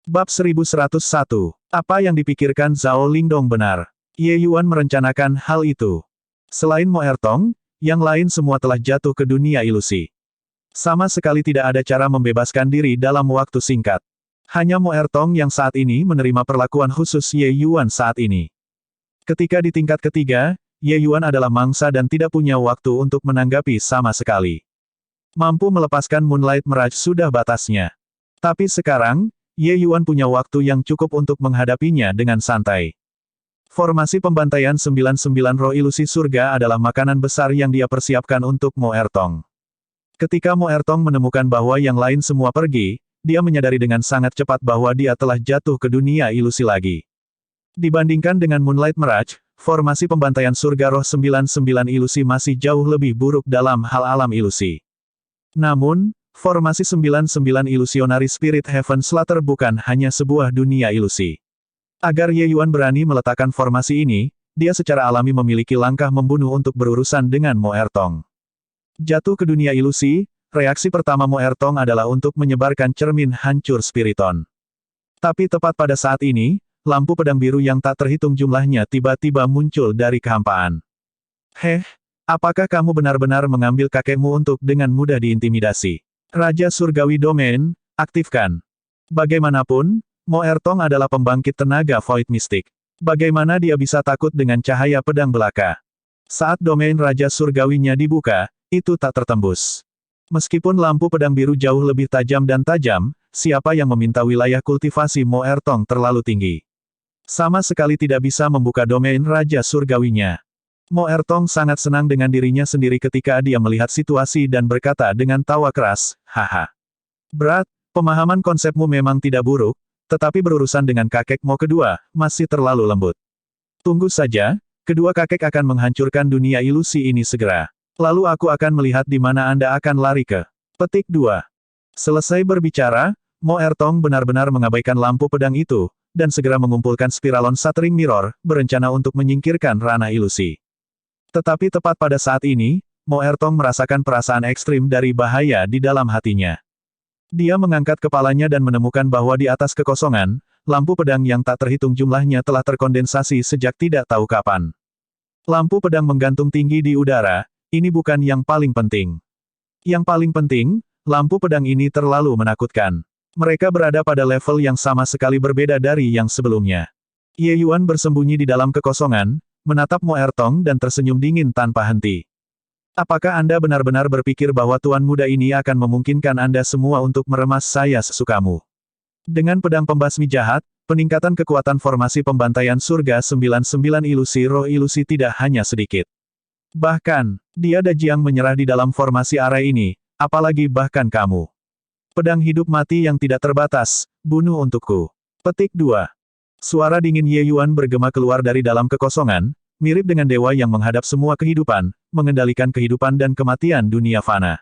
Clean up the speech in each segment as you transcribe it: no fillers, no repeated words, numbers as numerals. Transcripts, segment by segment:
Bab 1101. Apa yang dipikirkan Zhao Lingdong benar. Ye Yuan merencanakan hal itu. Selain Mo Ertong, yang lain semua telah jatuh ke dunia ilusi. Sama sekali tidak ada cara membebaskan diri dalam waktu singkat. Hanya Mo Ertong yang saat ini menerima perlakuan khusus Ye Yuan saat ini. Ketika di tingkat ketiga, Ye Yuan adalah mangsa dan tidak punya waktu untuk menanggapi sama sekali. Mampu melepaskan Moonlight Mirage sudah batasnya. Tapi sekarang, Ye Yuan punya waktu yang cukup untuk menghadapinya dengan santai. Formasi pembantaian 99 roh ilusi surga adalah makanan besar yang dia persiapkan untuk Mo Ertong. Ketika Mo Ertong menemukan bahwa yang lain semua pergi, dia menyadari dengan sangat cepat bahwa dia telah jatuh ke dunia ilusi lagi. Dibandingkan dengan Moonlight Mirage, formasi pembantaian surga roh 99 ilusi masih jauh lebih buruk dalam hal alam ilusi. Namun, formasi 99 Illusionary Spirit Heaven Slaughter bukan hanya sebuah dunia ilusi. Agar Ye Yuan berani meletakkan formasi ini, dia secara alami memiliki langkah membunuh untuk berurusan dengan Mo Ertong. Jatuh ke dunia ilusi, reaksi pertama Mo Ertong adalah untuk menyebarkan cermin hancur spiriton. Tapi tepat pada saat ini, lampu pedang biru yang tak terhitung jumlahnya tiba-tiba muncul dari kehampaan. Heh, apakah kamu benar-benar mengambil kakekmu untuk dengan mudah diintimidasi? Raja Surgawi Domain, aktifkan. Bagaimanapun, Mo Ertong adalah pembangkit tenaga Void Mystic. Bagaimana dia bisa takut dengan cahaya pedang belaka? Saat domain Raja Surgawinya dibuka, itu tak tertembus. Meskipun lampu pedang biru jauh lebih tajam dan tajam, siapa yang meminta wilayah kultivasi Mo Ertong terlalu tinggi? Sama sekali tidak bisa membuka domain Raja Surgawinya. Mo Ertong sangat senang dengan dirinya sendiri ketika dia melihat situasi dan berkata dengan tawa keras, haha. Berat, pemahaman konsepmu memang tidak buruk, tetapi berurusan dengan kakekmu kedua, masih terlalu lembut. Tunggu saja, kedua kakek akan menghancurkan dunia ilusi ini segera. Lalu aku akan melihat di mana Anda akan lari ke. Petik 2. Selesai berbicara, Mo Ertong benar-benar mengabaikan lampu pedang itu, dan segera mengumpulkan Spiralon Shattering Mirror, berencana untuk menyingkirkan ranah ilusi. Tetapi tepat pada saat ini, Mo Ertong merasakan perasaan ekstrim dari bahaya di dalam hatinya. Dia mengangkat kepalanya dan menemukan bahwa di atas kekosongan, lampu pedang yang tak terhitung jumlahnya telah terkondensasi sejak tidak tahu kapan. Lampu pedang menggantung tinggi di udara, ini bukan yang paling penting. Yang paling penting, lampu pedang ini terlalu menakutkan. Mereka berada pada level yang sama sekali berbeda dari yang sebelumnya. Ye Yuan bersembunyi di dalam kekosongan, menatap Mo Ertong dan tersenyum dingin tanpa henti. Apakah Anda benar-benar berpikir bahwa Tuan Muda ini akan memungkinkan Anda semua untuk meremas saya sesukamu? Dengan pedang pembasmi jahat, peningkatan kekuatan formasi pembantaian surga 99 ilusi roh ilusi tidak hanya sedikit. Bahkan, dia Dajiang menyerah di dalam formasi arai ini, apalagi bahkan kamu. Pedang hidup mati yang tidak terbatas, bunuh untukku. Petik 2. Suara dingin Ye Yuan bergema keluar dari dalam kekosongan, mirip dengan dewa yang menghadap semua kehidupan, mengendalikan kehidupan dan kematian dunia fana.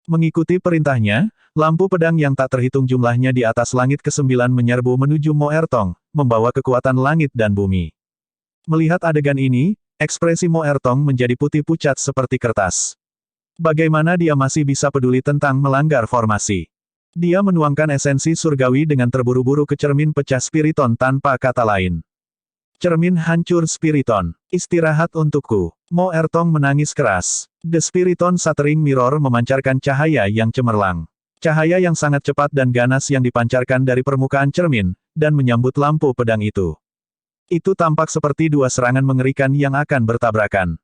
Mengikuti perintahnya, lampu pedang yang tak terhitung jumlahnya di atas langit ke-9 menyerbu menuju Mo Ertong, membawa kekuatan langit dan bumi. Melihat adegan ini, ekspresi Mo Ertong menjadi putih pucat seperti kertas. Bagaimana dia masih bisa peduli tentang melanggar formasi? Dia menuangkan esensi surgawi dengan terburu-buru ke cermin pecah spiriton tanpa kata lain. Cermin hancur spiriton. Istirahat untukku. Mo Ertong menangis keras. The Spiriton Shattering Mirror memancarkan cahaya yang cemerlang. Cahaya yang sangat cepat dan ganas yang dipancarkan dari permukaan cermin, dan menyambut lampu pedang itu. Itu tampak seperti dua serangan mengerikan yang akan bertabrakan.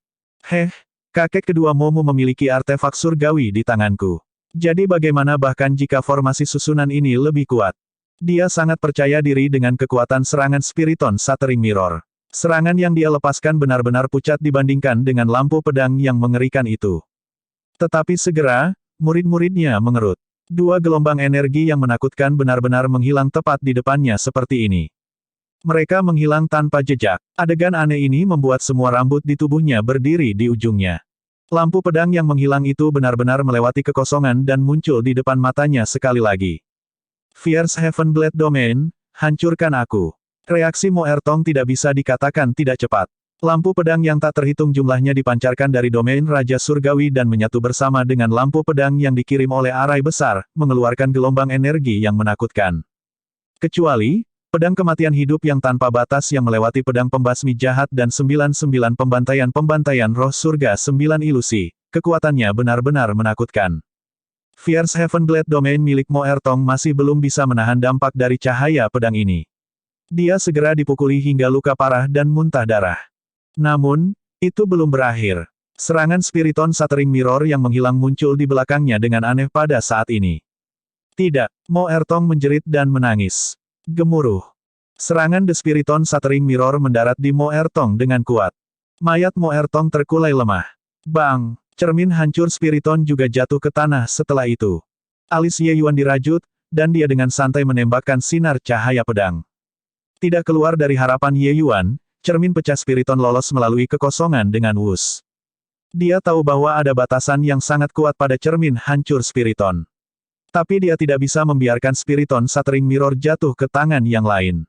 Heh, kakek kedua Momu memiliki artefak surgawi di tanganku. Jadi bagaimana bahkan jika formasi susunan ini lebih kuat? Dia sangat percaya diri dengan kekuatan serangan Spiriton Shattering Mirror. Serangan yang dia lepaskan benar-benar pucat dibandingkan dengan lampu pedang yang mengerikan itu. Tetapi segera, murid-muridnya mengerut. Dua gelombang energi yang menakutkan benar-benar menghilang tepat di depannya seperti ini. Mereka menghilang tanpa jejak. Adegan aneh ini membuat semua rambut di tubuhnya berdiri di ujungnya. Lampu pedang yang menghilang itu benar-benar melewati kekosongan dan muncul di depan matanya sekali lagi. Fierce Heaven Blade Domain, hancurkan aku. Reaksi Mo Ertong tidak bisa dikatakan tidak cepat. Lampu pedang yang tak terhitung jumlahnya dipancarkan dari domain Raja Surgawi dan menyatu bersama dengan lampu pedang yang dikirim oleh arai besar, mengeluarkan gelombang energi yang menakutkan. Kecuali, pedang kematian hidup yang tanpa batas yang melewati pedang pembasmi jahat dan 99 pembantaian-pembantaian roh surga 9 ilusi, kekuatannya benar-benar menakutkan. Fierce Heaven Blade Domain milik Mo Ertong masih belum bisa menahan dampak dari cahaya pedang ini. Dia segera dipukuli hingga luka parah dan muntah darah. Namun, itu belum berakhir. Serangan Spiriton Shattering Mirror yang menghilang muncul di belakangnya dengan aneh pada saat ini. Tidak, Mo Ertong menjerit dan menangis. Gemuruh. Serangan The Spiriton Shattering Mirror mendarat di Mo Ertong dengan kuat. Mayat Mo Ertong terkulai lemah. Bang! Cermin hancur Spiriton juga jatuh ke tanah setelah itu. Alis Ye Yuan dirajut, dan dia dengan santai menembakkan sinar cahaya pedang. Tidak keluar dari harapan Ye Yuan, cermin pecah Spiriton lolos melalui kekosongan dengan wus. Dia tahu bahwa ada batasan yang sangat kuat pada cermin hancur Spiriton. Tapi dia tidak bisa membiarkan Spiriton Shattering Mirror jatuh ke tangan yang lain.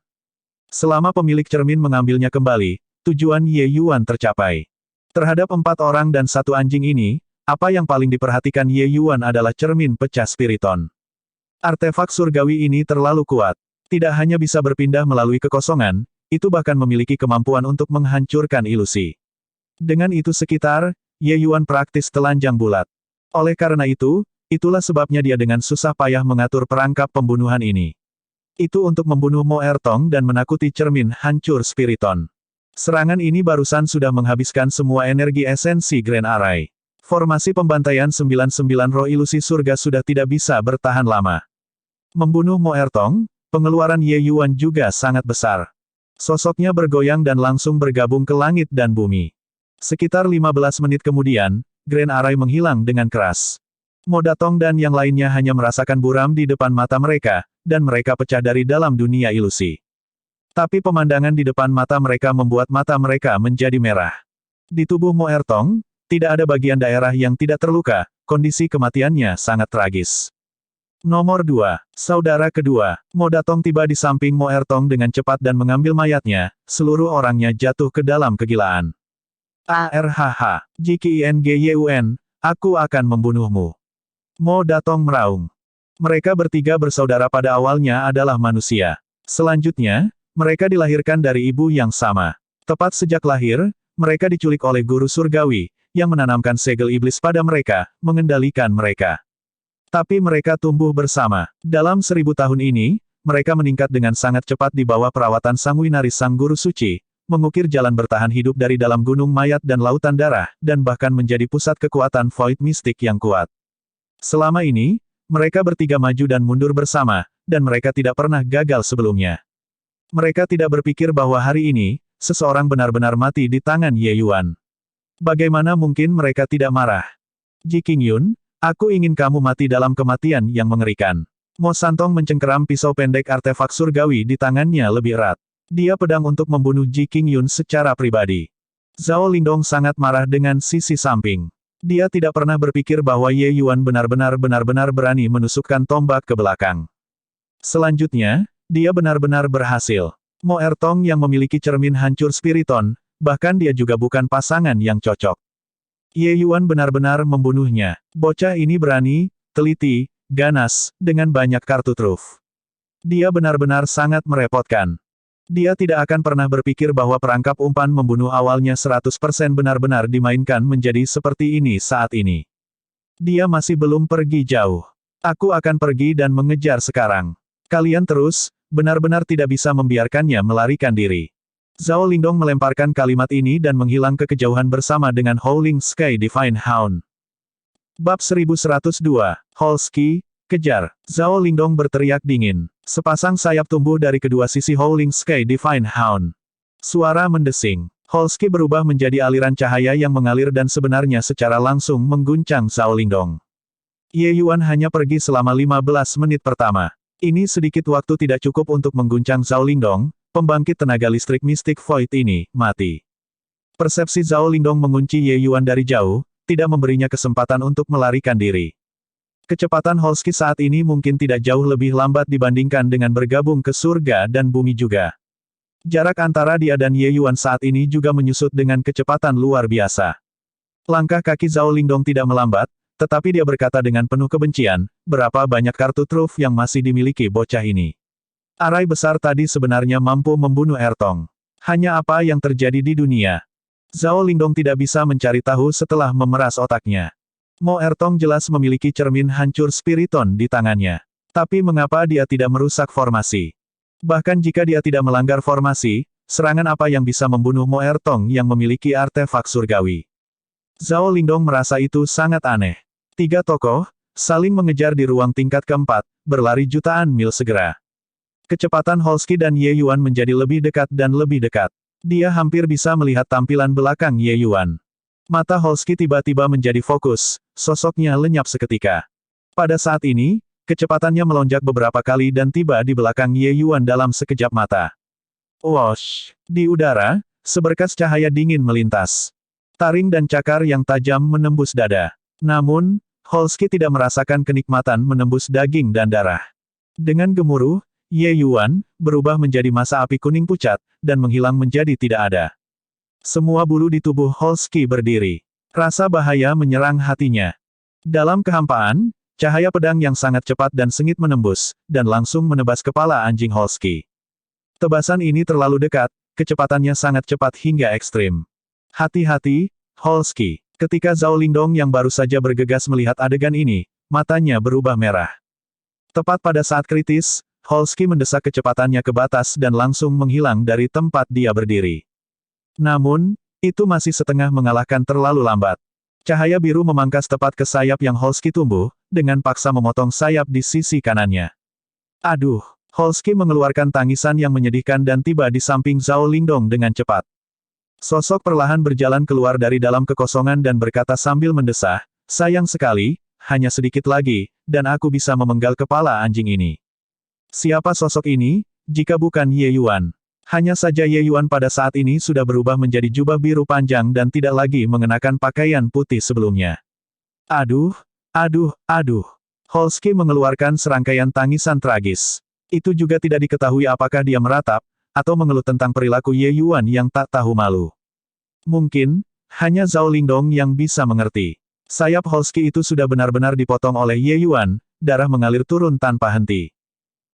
Selama pemilik cermin mengambilnya kembali, tujuan Ye Yuan tercapai. Terhadap 4 orang dan 1 anjing ini, apa yang paling diperhatikan Ye Yuan adalah cermin pecah Spiriton. Artefak surgawi ini terlalu kuat. Tidak hanya bisa berpindah melalui kekosongan, itu bahkan memiliki kemampuan untuk menghancurkan ilusi. Dengan itu sekitar, Ye Yuan praktis telanjang bulat. Oleh karena itu, itulah sebabnya dia dengan susah payah mengatur perangkap pembunuhan ini. Itu untuk membunuh Mo Ertong dan menakuti cermin hancur Spiriton. Serangan ini barusan sudah menghabiskan semua energi esensi Grand Array. Formasi pembantaian 99 roh ilusi surga sudah tidak bisa bertahan lama. Membunuh Mo Ertong, pengeluaran Ye Yuan juga sangat besar. Sosoknya bergoyang dan langsung bergabung ke langit dan bumi. Sekitar 15 menit kemudian, Grand Array menghilang dengan keras. Mo Datong dan yang lainnya hanya merasakan buram di depan mata mereka, dan mereka pecah dari dalam dunia ilusi. Tapi pemandangan di depan mata mereka membuat mata mereka menjadi merah. Di tubuh Mo Ertong, tidak ada bagian daerah yang tidak terluka, kondisi kematiannya sangat tragis. Nomor 2. Saudara kedua, Mo Datong tiba di samping Mo Ertong dengan cepat dan mengambil mayatnya, seluruh orangnya jatuh ke dalam kegilaan. ARHH, JKINGYUN, aku akan membunuhmu. Mo Datong meraung. Mereka bertiga bersaudara pada awalnya adalah manusia. Selanjutnya, mereka dilahirkan dari ibu yang sama. Tepat sejak lahir, mereka diculik oleh guru surgawi, yang menanamkan segel iblis pada mereka, mengendalikan mereka. Tapi mereka tumbuh bersama. Dalam 1000 tahun ini, mereka meningkat dengan sangat cepat di bawah perawatan sang winaris sang guru suci, mengukir jalan bertahan hidup dari dalam gunung mayat dan lautan darah, dan bahkan menjadi pusat kekuatan void mistik yang kuat. Selama ini, mereka bertiga maju dan mundur bersama, dan mereka tidak pernah gagal sebelumnya. Mereka tidak berpikir bahwa hari ini, seseorang benar-benar mati di tangan Ye Yuan. Bagaimana mungkin mereka tidak marah? Ji Qingyun, aku ingin kamu mati dalam kematian yang mengerikan. Mo Santong mencengkeram pisau pendek artefak surgawi di tangannya lebih erat. Dia pedang untuk membunuh Ji Qingyun secara pribadi. Zhao Lingdong sangat marah dengan sisi samping. Dia tidak pernah berpikir bahwa Ye Yuan benar-benar berani menusukkan tombak ke belakang. Selanjutnya, dia benar-benar berhasil. Mo Ertong yang memiliki cermin hancur Spiriton, bahkan dia juga bukan pasangan yang cocok. Ye Yuan benar-benar membunuhnya. Bocah ini berani, teliti, ganas, dengan banyak kartu truf. Dia benar-benar sangat merepotkan. Dia tidak akan pernah berpikir bahwa perangkap umpan membunuh awalnya 100% benar-benar dimainkan menjadi seperti ini saat ini. Dia masih belum pergi jauh. Aku akan pergi dan mengejar sekarang. Kalian terus, benar-benar tidak bisa membiarkannya melarikan diri. Zhao Lingdong melemparkan kalimat ini dan menghilang ke kejauhan bersama dengan Howling Sky Divine Hound. Bab 1102, Holski, kejar. Zhao Lingdong berteriak dingin. Sepasang sayap tumbuh dari kedua sisi Howling Sky Divine Hound. Suara mendesing. Holski berubah menjadi aliran cahaya yang mengalir dan sebenarnya secara langsung mengguncang Zhao Lingdong. Ye Yuan hanya pergi selama 15 menit pertama. Ini sedikit waktu tidak cukup untuk mengguncang Zhao Lingdong, pembangkit tenaga listrik Mystic Void ini, mati. Persepsi Zhao Lingdong mengunci Ye Yuan dari jauh, tidak memberinya kesempatan untuk melarikan diri. Kecepatan Holski saat ini mungkin tidak jauh lebih lambat dibandingkan dengan bergabung ke surga dan bumi juga. Jarak antara dia dan Ye Yuan saat ini juga menyusut dengan kecepatan luar biasa. Langkah kaki Zhao Lingdong tidak melambat, tetapi dia berkata dengan penuh kebencian, berapa banyak kartu truf yang masih dimiliki bocah ini. Arai besar tadi sebenarnya mampu membunuh Ertong. Hanya apa yang terjadi di dunia? Zhao Lingdong tidak bisa mencari tahu setelah memeras otaknya. Mo Ertong jelas memiliki cermin hancur spiriton di tangannya. Tapi mengapa dia tidak merusak formasi? Bahkan jika dia tidak melanggar formasi, serangan apa yang bisa membunuh Mo Ertong yang memiliki artefak surgawi? Zhao Lingdong merasa itu sangat aneh. Tiga tokoh, saling mengejar di ruang tingkat keempat, berlari jutaan mil segera. Kecepatan Holsky dan Ye Yuan menjadi lebih dekat dan lebih dekat. Dia hampir bisa melihat tampilan belakang Ye Yuan. Mata Holsky tiba-tiba menjadi fokus, sosoknya lenyap seketika. Pada saat ini, kecepatannya melonjak beberapa kali dan tiba di belakang Ye Yuan dalam sekejap mata. Wosh! Di udara, seberkas cahaya dingin melintas. Taring dan cakar yang tajam menembus dada. Namun, Holsky tidak merasakan kenikmatan menembus daging dan darah. Dengan gemuruh, Ye Yuan berubah menjadi massa api kuning pucat, dan menghilang menjadi tidak ada. Semua bulu di tubuh Holsky berdiri. Rasa bahaya menyerang hatinya. Dalam kehampaan, cahaya pedang yang sangat cepat dan sengit menembus, dan langsung menebas kepala anjing Holsky. Tebasan ini terlalu dekat, kecepatannya sangat cepat hingga ekstrim. Hati-hati, Holsky. Ketika Zhao Lingdong yang baru saja bergegas melihat adegan ini, matanya berubah merah. Tepat pada saat kritis, Holsky mendesak kecepatannya ke batas dan langsung menghilang dari tempat dia berdiri. Namun, itu masih setengah mengalahkan terlalu lambat. Cahaya biru memangkas tepat ke sayap yang Holsky tumbuh, dengan paksa memotong sayap di sisi kanannya. Aduh! Holsky mengeluarkan tangisan yang menyedihkan dan tiba di samping Zhao Lingdong dengan cepat. Sosok perlahan berjalan keluar dari dalam kekosongan dan berkata sambil mendesah, sayang sekali, hanya sedikit lagi, dan aku bisa memenggal kepala anjing ini. Siapa sosok ini, jika bukan Ye Yuan? Hanya saja Ye Yuan pada saat ini sudah berubah menjadi jubah biru panjang dan tidak lagi mengenakan pakaian putih sebelumnya. Aduh, aduh, aduh. Holsky mengeluarkan serangkaian tangisan tragis. Itu juga tidak diketahui apakah dia meratap, atau mengeluh tentang perilaku Ye Yuan yang tak tahu malu. Mungkin, hanya Zhao Lingdong yang bisa mengerti. Sayap Holsky itu sudah benar-benar dipotong oleh Ye Yuan, darah mengalir turun tanpa henti.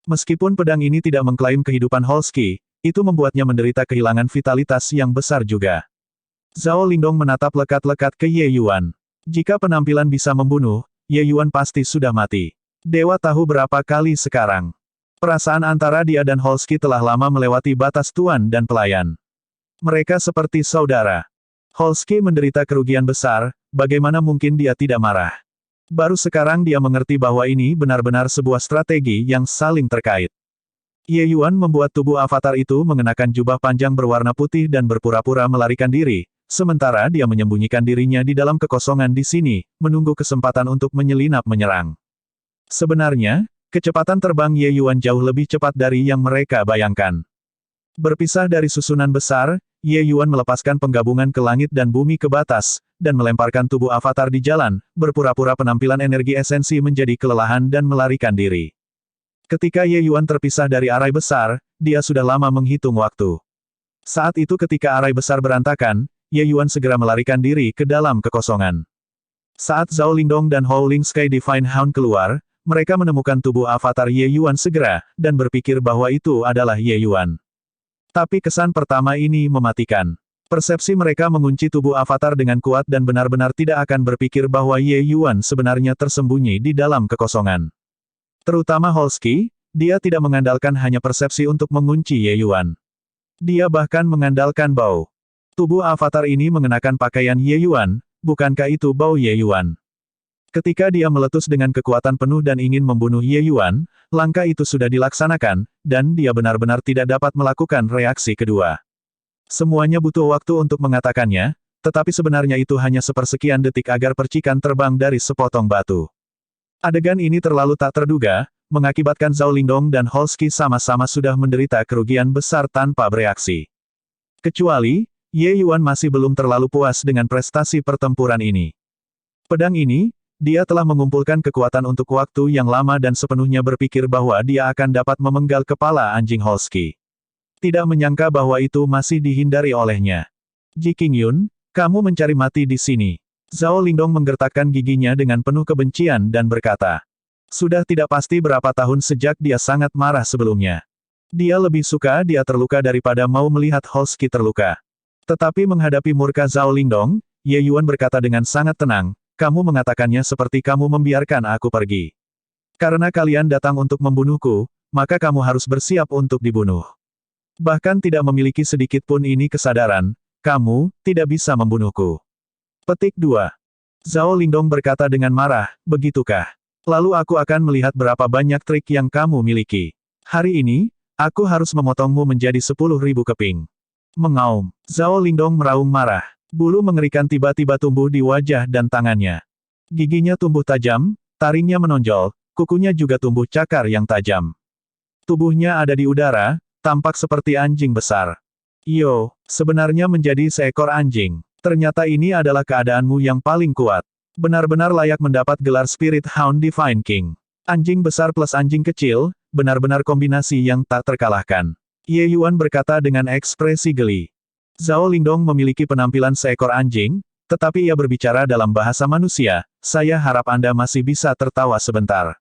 Meskipun pedang ini tidak mengklaim kehidupan Holsky, itu membuatnya menderita kehilangan vitalitas yang besar juga. Zhao Lingdong menatap lekat-lekat ke Ye Yuan. Jika penampilan bisa membunuh, Ye Yuan pasti sudah mati. Dewa tahu berapa kali sekarang. Perasaan antara dia dan Holsky telah lama melewati batas tuan dan pelayan. Mereka seperti saudara. Holsky menderita kerugian besar, bagaimana mungkin dia tidak marah? Baru sekarang dia mengerti bahwa ini benar-benar sebuah strategi yang saling terkait. Ye Yuan membuat tubuh avatar itu mengenakan jubah panjang berwarna putih dan berpura-pura melarikan diri, sementara dia menyembunyikan dirinya di dalam kekosongan di sini, menunggu kesempatan untuk menyelinap menyerang. Sebenarnya, kecepatan terbang Ye Yuan jauh lebih cepat dari yang mereka bayangkan. Berpisah dari susunan besar, Ye Yuan melepaskan penggabungan ke langit dan bumi ke batas, dan melemparkan tubuh avatar di jalan, berpura-pura penampilan energi esensi menjadi kelelahan dan melarikan diri. Ketika Ye Yuan terpisah dari arai besar, dia sudah lama menghitung waktu. Saat itu ketika arai besar berantakan, Ye Yuan segera melarikan diri ke dalam kekosongan. Saat Zhao Lingdong dan Howling Sky Divine Hound keluar, mereka menemukan tubuh avatar Ye Yuan segera, dan berpikir bahwa itu adalah Ye Yuan. Tapi kesan pertama ini mematikan. Persepsi mereka mengunci tubuh avatar dengan kuat dan benar-benar tidak akan berpikir bahwa Ye Yuan sebenarnya tersembunyi di dalam kekosongan. Terutama Holsky, dia tidak mengandalkan hanya persepsi untuk mengunci Ye Yuan. Dia bahkan mengandalkan bau. Tubuh avatar ini mengenakan pakaian Ye Yuan, bukankah itu bau Ye Yuan? Ketika dia meletus dengan kekuatan penuh dan ingin membunuh Ye Yuan, langkah itu sudah dilaksanakan, dan dia benar-benar tidak dapat melakukan reaksi kedua. Semuanya butuh waktu untuk mengatakannya, tetapi sebenarnya itu hanya sepersekian detik agar percikan terbang dari sepotong batu. Adegan ini terlalu tak terduga, mengakibatkan Zhao Lingdong dan Holsky sama-sama sudah menderita kerugian besar tanpa bereaksi. Kecuali, Ye Yuan masih belum terlalu puas dengan prestasi pertempuran ini. Pedang ini, dia telah mengumpulkan kekuatan untuk waktu yang lama dan sepenuhnya berpikir bahwa dia akan dapat memenggal kepala anjing Holsky. Tidak menyangka bahwa itu masih dihindari olehnya. Ji Qingyun, kamu mencari mati di sini. Zhao Lingdong menggertakkan giginya dengan penuh kebencian dan berkata. Sudah tidak pasti berapa tahun sejak dia sangat marah sebelumnya. Dia lebih suka dia terluka daripada mau melihat Holski terluka. Tetapi menghadapi murka Zhao Lingdong, Ye Yuan berkata dengan sangat tenang, kamu mengatakannya seperti kamu membiarkan aku pergi. Karena kalian datang untuk membunuhku, maka kamu harus bersiap untuk dibunuh. Bahkan tidak memiliki sedikit pun ini kesadaran, kamu tidak bisa membunuhku. Petik 2. Zhao Lingdong berkata dengan marah, begitukah? Lalu aku akan melihat berapa banyak trik yang kamu miliki. Hari ini, aku harus memotongmu menjadi 10.000 keping. Mengaum. Zhao Lingdong meraung marah. Bulu mengerikan tiba-tiba tumbuh di wajah dan tangannya. Giginya tumbuh tajam, taringnya menonjol, kukunya juga tumbuh cakar yang tajam. Tubuhnya ada di udara, tampak seperti anjing besar. Yo, sebenarnya menjadi seekor anjing. Ternyata ini adalah keadaanmu yang paling kuat. Benar-benar layak mendapat gelar Spirit Hound Divine King. Anjing besar plus anjing kecil, benar-benar kombinasi yang tak terkalahkan. Ye Yuan berkata dengan ekspresi geli. Zhao Lingdong memiliki penampilan seekor anjing, tetapi ia berbicara dalam bahasa manusia, saya harap Anda masih bisa tertawa sebentar.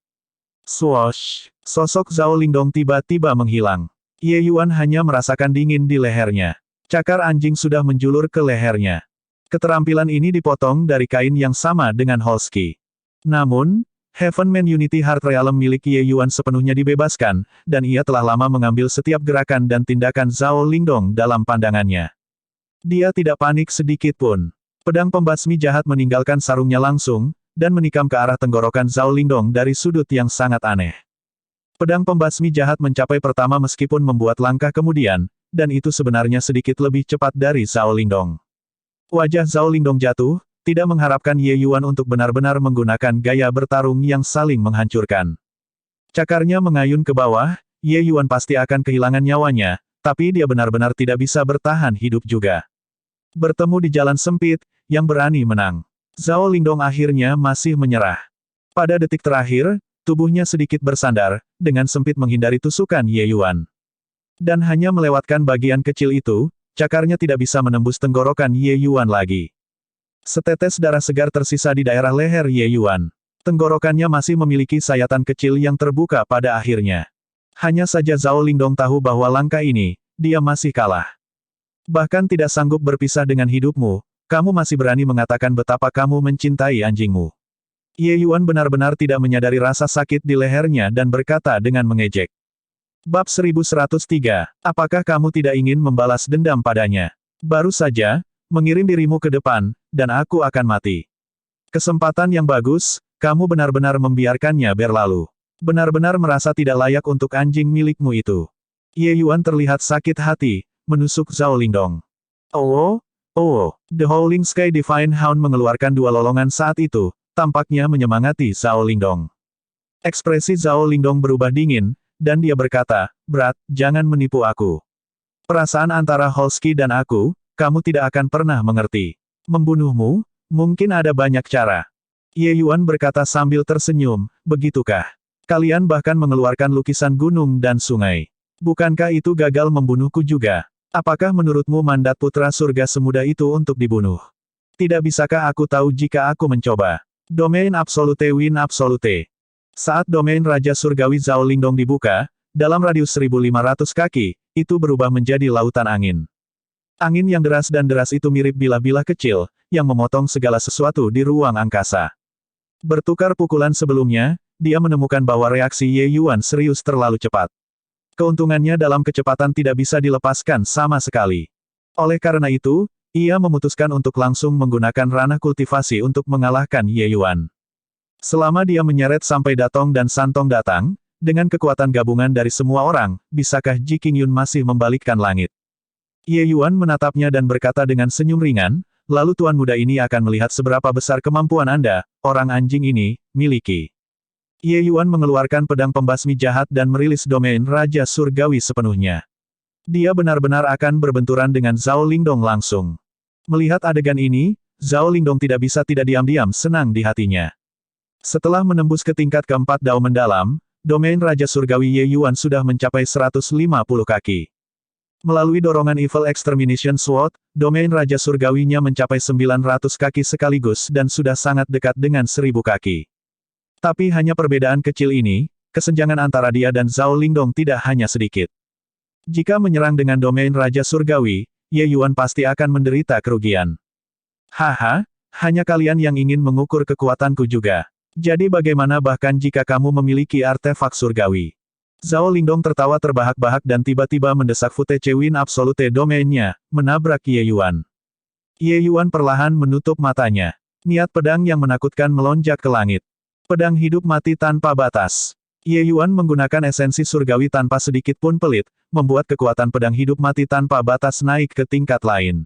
Swoosh! Sosok Zhao Lingdong tiba-tiba menghilang. Ye Yuan hanya merasakan dingin di lehernya. Cakar anjing sudah menjulur ke lehernya. Keterampilan ini dipotong dari kain yang sama dengan Holski. Namun, Heavenman Unity Heart Realm milik Ye Yuan sepenuhnya dibebaskan, dan ia telah lama mengambil setiap gerakan dan tindakan Zhao Lingdong dalam pandangannya. Dia tidak panik sedikit pun. Pedang pembasmi jahat meninggalkan sarungnya langsung, dan menikam ke arah tenggorokan Zhao Lingdong dari sudut yang sangat aneh. Pedang pembasmi jahat mencapai pertama meskipun membuat langkah kemudian, dan itu sebenarnya sedikit lebih cepat dari Zhao Lingdong. Wajah Zhao Lingdong jatuh, tidak mengharapkan Ye Yuan untuk benar-benar menggunakan gaya bertarung yang saling menghancurkan. Cakarnya mengayun ke bawah, Ye Yuan pasti akan kehilangan nyawanya, tapi dia benar-benar tidak bisa bertahan hidup juga. Bertemu di jalan sempit, yang berani menang. Zhao Lingdong akhirnya masih menyerah. Pada detik terakhir, tubuhnya sedikit bersandar, dengan sempit menghindari tusukan Ye Yuan. Dan hanya melewatkan bagian kecil itu, cakarnya tidak bisa menembus tenggorokan Ye Yuan lagi. Setetes darah segar tersisa di daerah leher Ye Yuan. Tenggorokannya masih memiliki sayatan kecil yang terbuka pada akhirnya. Hanya saja Zhao Lingdong tahu bahwa langkah ini, dia masih kalah. Bahkan tidak sanggup berpisah dengan hidupmu, kamu masih berani mengatakan betapa kamu mencintai anjingmu. Ye Yuan benar-benar tidak menyadari rasa sakit di lehernya dan berkata dengan mengejek. Bab 1103, apakah kamu tidak ingin membalas dendam padanya? Baru saja, mengirim dirimu ke depan, dan aku akan mati. Kesempatan yang bagus, kamu benar-benar membiarkannya berlalu. Benar-benar merasa tidak layak untuk anjing milikmu itu. Ye Yuan terlihat sakit hati, menusuk Zhao Lingdong. Oh, The Howling Sky Divine Hound mengeluarkan dua lolongan saat itu, tampaknya menyemangati Zhao Lingdong. Ekspresi Zhao Lingdong berubah dingin, dan dia berkata, Brat, jangan menipu aku. Perasaan antara Holski dan aku, kamu tidak akan pernah mengerti. Membunuhmu, mungkin ada banyak cara. Ye Yuan berkata sambil tersenyum, begitukah? Kalian bahkan mengeluarkan lukisan gunung dan sungai. Bukankah itu gagal membunuhku juga? Apakah menurutmu mandat putra surga semudah itu untuk dibunuh? Tidak bisakah aku tahu jika aku mencoba? Domain Absolute Win Absolute. Saat domain Raja Surgawi Zhao Lingdong dibuka, dalam radius 1.500 kaki, itu berubah menjadi lautan angin. Angin yang deras dan deras itu mirip bilah-bilah kecil, yang memotong segala sesuatu di ruang angkasa. Bertukar pukulan sebelumnya, dia menemukan bahwa reaksi Ye Yuan serius terlalu cepat. Keuntungannya dalam kecepatan tidak bisa dilepaskan sama sekali. Oleh karena itu, ia memutuskan untuk langsung menggunakan ranah kultivasi untuk mengalahkan Ye Yuan. Selama dia menyeret sampai Datong dan Santong datang, dengan kekuatan gabungan dari semua orang, bisakah Ji Qingyun masih membalikkan langit? Ye Yuan menatapnya dan berkata dengan senyum ringan, lalu Tuan Muda ini akan melihat seberapa besar kemampuan Anda, orang anjing ini, miliki. Ye Yuan mengeluarkan pedang pembasmi jahat dan merilis domain Raja Surgawi sepenuhnya. Dia benar-benar akan berbenturan dengan Zhao Lingdong langsung. Melihat adegan ini, Zhao Lingdong tidak bisa tidak diam-diam senang di hatinya. Setelah menembus ke tingkat keempat Dao mendalam, domain Raja Surgawi Ye Yuan sudah mencapai 150 kaki. Melalui dorongan Evil Extermination Sword, domain Raja Surgawinya mencapai 900 kaki sekaligus dan sudah sangat dekat dengan 1000 kaki. Tapi hanya perbedaan kecil ini, kesenjangan antara dia dan Zhao Lingdong tidak hanya sedikit. Jika menyerang dengan domain Raja Surgawi, Ye Yuan pasti akan menderita kerugian. Haha, hanya kalian yang ingin mengukur kekuatanku juga. Jadi bagaimana bahkan jika kamu memiliki artefak surgawi? Zhao Lingdong tertawa terbahak-bahak dan tiba-tiba mendesak Fute Cewin Absolute domainnya, menabrak Ye Yuan. Ye Yuan perlahan menutup matanya. Niat pedang yang menakutkan melonjak ke langit. Pedang hidup mati tanpa batas. Ye Yuan menggunakan esensi surgawi tanpa sedikit pun pelit, membuat kekuatan pedang hidup mati tanpa batas naik ke tingkat lain.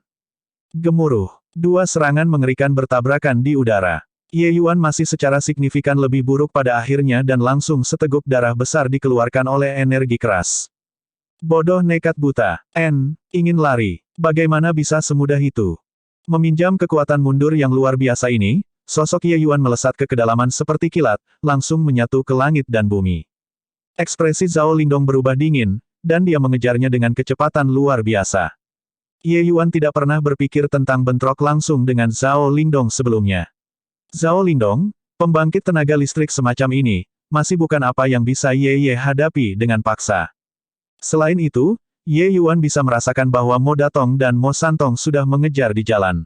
Gemuruh. Dua serangan mengerikan bertabrakan di udara. Ye Yuan masih secara signifikan lebih buruk pada akhirnya dan langsung seteguk darah besar dikeluarkan oleh energi keras. Bodoh nekat buta. Ingin lari. Bagaimana bisa semudah itu? Meminjam kekuatan mundur yang luar biasa ini, sosok Ye Yuan melesat ke kedalaman seperti kilat, langsung menyatu ke langit dan bumi. Ekspresi Zhao Lingdong berubah dingin, dan dia mengejarnya dengan kecepatan luar biasa. Ye Yuan tidak pernah berpikir tentang bentrok langsung dengan Zhao Lingdong sebelumnya. Zhao Lingdong, pembangkit tenaga listrik semacam ini, masih bukan apa yang bisa Ye hadapi dengan paksa. Selain itu, Ye Yuan bisa merasakan bahwa Mo Datong dan Mo Santong sudah mengejar di jalan.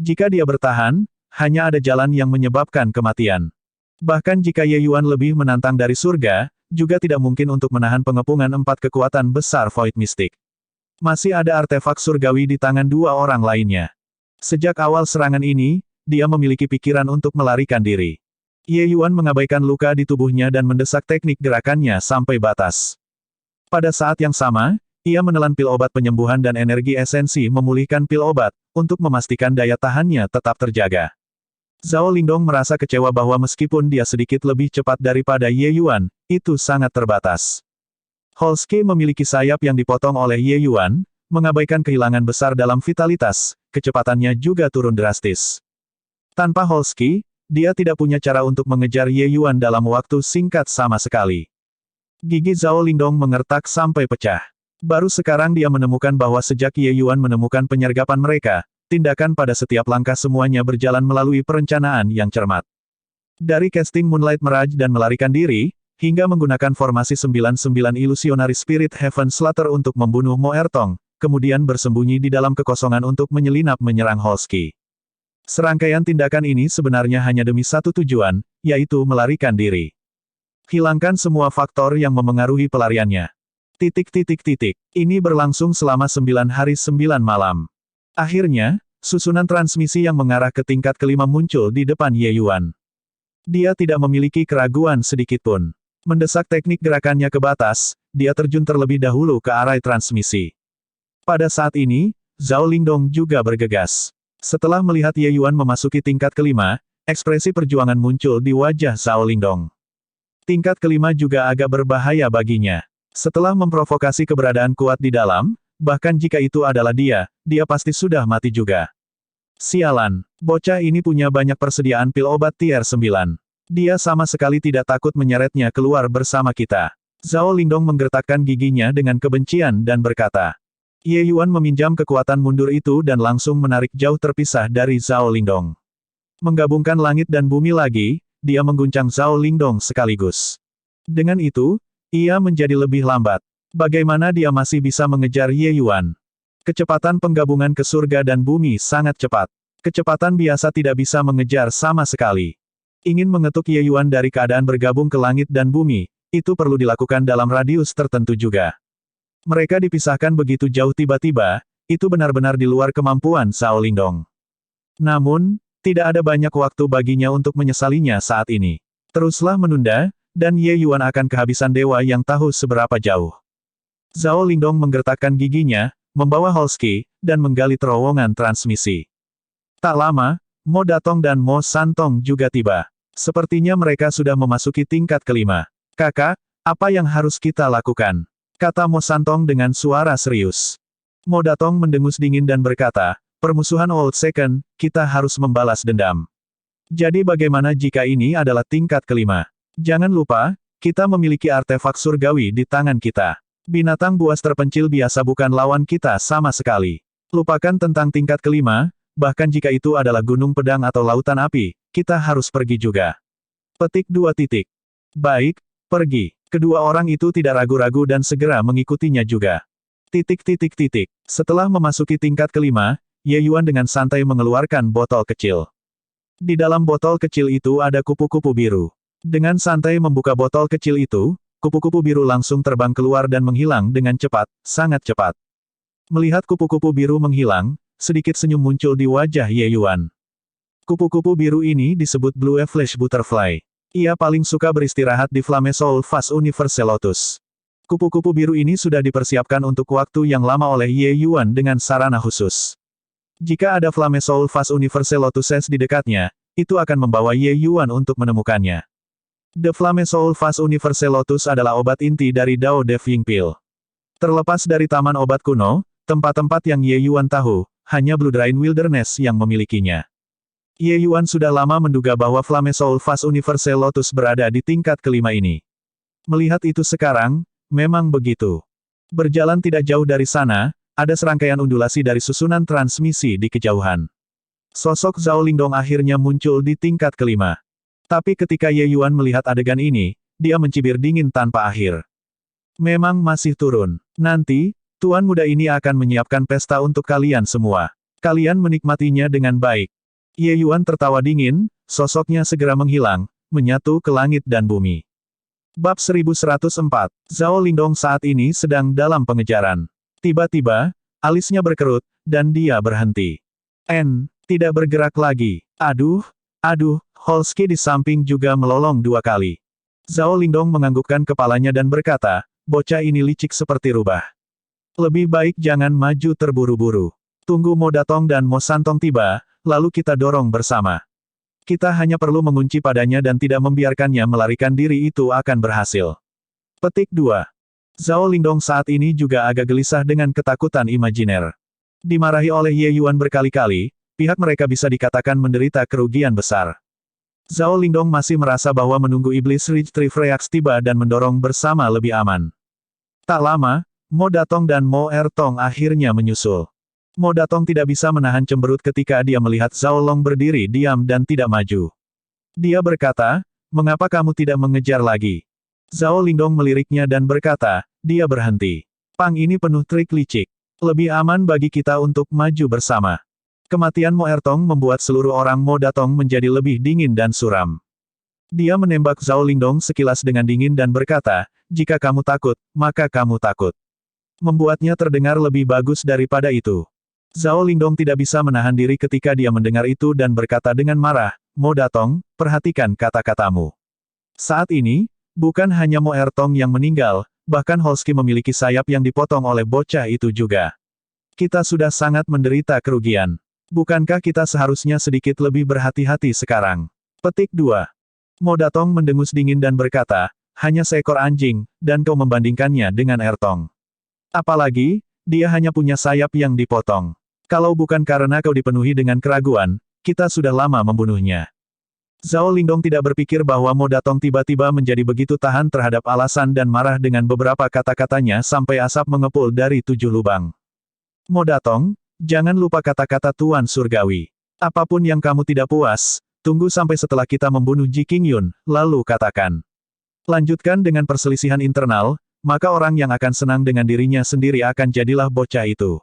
Jika dia bertahan, hanya ada jalan yang menyebabkan kematian. Bahkan jika Ye Yuan lebih menantang dari surga, juga tidak mungkin untuk menahan pengepungan 4 kekuatan besar Void Mystic. Masih ada artefak surgawi di tangan dua orang lainnya. Sejak awal serangan ini, dia memiliki pikiran untuk melarikan diri. Ye Yuan mengabaikan luka di tubuhnya dan mendesak teknik gerakannya sampai batas. Pada saat yang sama, ia menelan pil obat penyembuhan dan energi esensi memulihkan pil obat, untuk memastikan daya tahannya tetap terjaga. Zhao Lingdong merasa kecewa bahwa meskipun dia sedikit lebih cepat daripada Ye Yuan, itu sangat terbatas. Holski memiliki sayap yang dipotong oleh Ye Yuan, mengabaikan kehilangan besar dalam vitalitas, kecepatannya juga turun drastis. Tanpa Holski, dia tidak punya cara untuk mengejar Ye Yuan dalam waktu singkat sama sekali. Gigi Zhao Lingdong mengertak sampai pecah. Baru sekarang dia menemukan bahwa sejak Ye Yuan menemukan penyergapan mereka, tindakan pada setiap langkah semuanya berjalan melalui perencanaan yang cermat. Dari casting Moonlight Mirage dan melarikan diri, hingga menggunakan formasi 99 Illusionary Spirit Heaven Slater untuk membunuh Mo Ertong, kemudian bersembunyi di dalam kekosongan untuk menyelinap menyerang Holski. Serangkaian tindakan ini sebenarnya hanya demi satu tujuan, yaitu melarikan diri. Hilangkan semua faktor yang memengaruhi pelariannya. Ini berlangsung selama 9 hari 9 malam. Akhirnya, susunan transmisi yang mengarah ke tingkat kelima muncul di depan Ye Yuan. Dia tidak memiliki keraguan sedikitpun. Mendesak teknik gerakannya ke batas, dia terjun terlebih dahulu ke arah transmisi. Pada saat ini, Zhao Lingdong juga bergegas. Setelah melihat Ye Yuan memasuki tingkat kelima, ekspresi perjuangan muncul di wajah Zhao Lingdong. Tingkat kelima juga agak berbahaya baginya. Setelah memprovokasi keberadaan kuat di dalam, bahkan jika itu adalah dia pasti sudah mati juga. Sialan, bocah ini punya banyak persediaan pil obat tier 9. Dia sama sekali tidak takut menyeretnya keluar bersama kita. Zhao Lingdong menggertakkan giginya dengan kebencian dan berkata. Ye Yuan meminjam kekuatan mundur itu dan langsung menarik jauh terpisah dari Zhao Lingdong. Menggabungkan langit dan bumi lagi, dia mengguncang Zhao Lingdong sekaligus. Dengan itu, ia menjadi lebih lambat. Bagaimana dia masih bisa mengejar Ye Yuan? Kecepatan penggabungan ke surga dan bumi sangat cepat. Kecepatan biasa tidak bisa mengejar sama sekali. Ingin mengetuk Ye Yuan dari keadaan bergabung ke langit dan bumi, itu perlu dilakukan dalam radius tertentu juga. Mereka dipisahkan begitu jauh tiba-tiba, itu benar-benar di luar kemampuan Zhao Lingdong. Namun, tidak ada banyak waktu baginya untuk menyesalinya saat ini. Teruslah menunda, dan Ye Yuan akan kehabisan dewa yang tahu seberapa jauh. Zhao Lingdong menggertakkan giginya, membawa Holski, dan menggali terowongan transmisi. Tak lama, Mo Datong dan Mo Santong juga tiba. Sepertinya mereka sudah memasuki tingkat kelima. Kakak, apa yang harus kita lakukan? Kata Mo Santong dengan suara serius. Mo Datong mendengus dingin dan berkata, permusuhan Old Second, kita harus membalas dendam. Jadi bagaimana jika ini adalah tingkat kelima? Jangan lupa, kita memiliki artefak surgawi di tangan kita. Binatang buas terpencil biasa bukan lawan kita sama sekali. Lupakan tentang tingkat kelima, bahkan jika itu adalah gunung pedang atau lautan api, kita harus pergi juga. Petik 2. Baik, pergi. Kedua orang itu tidak ragu-ragu dan segera mengikutinya juga. Setelah memasuki tingkat kelima, Ye Yuan dengan santai mengeluarkan botol kecil. Di dalam botol kecil itu ada kupu-kupu biru. Dengan santai membuka botol kecil itu, kupu-kupu biru langsung terbang keluar dan menghilang dengan cepat, sangat cepat. Melihat kupu-kupu biru menghilang, sedikit senyum muncul di wajah Ye Yuan. Kupu-kupu biru ini disebut Blue Flash Butterfly. Ia paling suka beristirahat di Flame Soul Fast Universe Lotus. Kupu-kupu biru ini sudah dipersiapkan untuk waktu yang lama oleh Ye Yuan dengan sarana khusus. Jika ada Flame Soul Fast Universe Lotus di dekatnya, itu akan membawa Ye Yuan untuk menemukannya. The Flame Soul Fast Universe Lotus adalah obat inti dari Dao De Ying Pill. Terlepas dari taman obat kuno, tempat-tempat yang Ye Yuan tahu, hanya Blue Drain Wilderness yang memilikinya. Ye Yuan sudah lama menduga bahwa Flame Soul Fast Universe Lotus berada di tingkat kelima ini. Melihat itu sekarang, memang begitu. Berjalan tidak jauh dari sana, ada serangkaian undulasi dari susunan transmisi di kejauhan. Sosok Zhao Lingdong akhirnya muncul di tingkat kelima. Tapi ketika Ye Yuan melihat adegan ini, dia mencibir dingin tanpa akhir. Memang masih turun. Nanti, tuan muda ini akan menyiapkan pesta untuk kalian semua. Kalian menikmatinya dengan baik. Ye Yuan tertawa dingin, sosoknya segera menghilang, menyatu ke langit dan bumi. Bab 1104, Zhao Lingdong saat ini sedang dalam pengejaran. Tiba-tiba, alisnya berkerut, dan dia berhenti. Tidak bergerak lagi. Aduh, Holsky di samping juga melolong 2 kali. Zhao Lingdong menganggukkan kepalanya dan berkata, bocah ini licik seperti rubah. Lebih baik jangan maju terburu-buru. Tunggu Mo Datong dan Mo Santong tiba, lalu kita dorong bersama. Kita hanya perlu mengunci padanya dan tidak membiarkannya melarikan diri itu akan berhasil. Petik 2. Zhao Lingdong saat ini juga agak gelisah dengan ketakutan imajiner. Dimarahi oleh Ye Yuan berkali-kali, pihak mereka bisa dikatakan menderita kerugian besar. Zhao Lingdong masih merasa bahwa menunggu Iblis Ridge Tree Freax tiba dan mendorong bersama lebih aman. Tak lama, Mo Datong dan Mo Ertong akhirnya menyusul. Mo Datong tidak bisa menahan cemberut ketika dia melihat Zhao Long berdiri diam dan tidak maju. Dia berkata, mengapa kamu tidak mengejar lagi? Zhao Lingdong meliriknya dan berkata, dia berhenti. Pang ini penuh trik licik. Lebih aman bagi kita untuk maju bersama. Kematian Mo Ertong membuat seluruh orang Mo Datong menjadi lebih dingin dan suram. Dia menembak Zhao Lingdong sekilas dengan dingin dan berkata, jika kamu takut, maka kamu takut. Membuatnya terdengar lebih bagus daripada itu. Zhao Lingdong tidak bisa menahan diri ketika dia mendengar itu dan berkata dengan marah, Mo Datong, perhatikan kata-katamu. Saat ini, bukan hanya Mo Ertong yang meninggal, bahkan Holsky memiliki sayap yang dipotong oleh bocah itu juga. Kita sudah sangat menderita kerugian. Bukankah kita seharusnya sedikit lebih berhati-hati sekarang? Petik 2. Mo Datong mendengus dingin dan berkata, hanya seekor anjing, dan kau membandingkannya dengan Ertong. Apalagi, dia hanya punya sayap yang dipotong. Kalau bukan karena kau dipenuhi dengan keraguan, kita sudah lama membunuhnya. Zhao Lingdong tidak berpikir bahwa Mo Datong tiba-tiba menjadi begitu tahan terhadap alasan dan marah dengan beberapa kata-katanya sampai asap mengepul dari 7 lubang. Mo Datong, jangan lupa kata-kata Tuan Surgawi. Apapun yang kamu tidak puas, tunggu sampai setelah kita membunuh Ji Qingyun, lalu katakan. Lanjutkan dengan perselisihan internal, maka orang yang akan senang dengan dirinya sendiri akan jadilah bocah itu.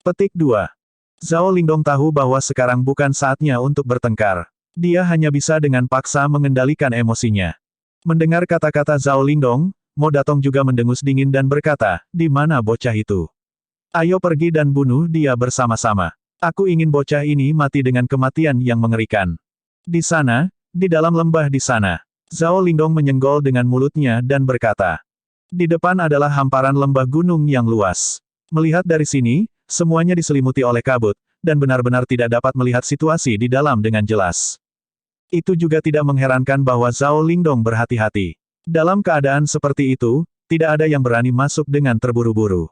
Petik 2. Zhao Lingdong tahu bahwa sekarang bukan saatnya untuk bertengkar. Dia hanya bisa dengan paksa mengendalikan emosinya. Mendengar kata-kata Zhao Lingdong, Mo Datong juga mendengus dingin dan berkata, di mana bocah itu? Ayo pergi dan bunuh dia bersama-sama. Aku ingin bocah ini mati dengan kematian yang mengerikan. Di sana, di dalam lembah di sana. Zhao Lingdong menyenggol dengan mulutnya dan berkata. Di depan adalah hamparan lembah gunung yang luas. Melihat dari sini, semuanya diselimuti oleh kabut, dan benar-benar tidak dapat melihat situasi di dalam dengan jelas. Itu juga tidak mengherankan bahwa Zhao Lingdong berhati-hati. Dalam keadaan seperti itu, tidak ada yang berani masuk dengan terburu-buru.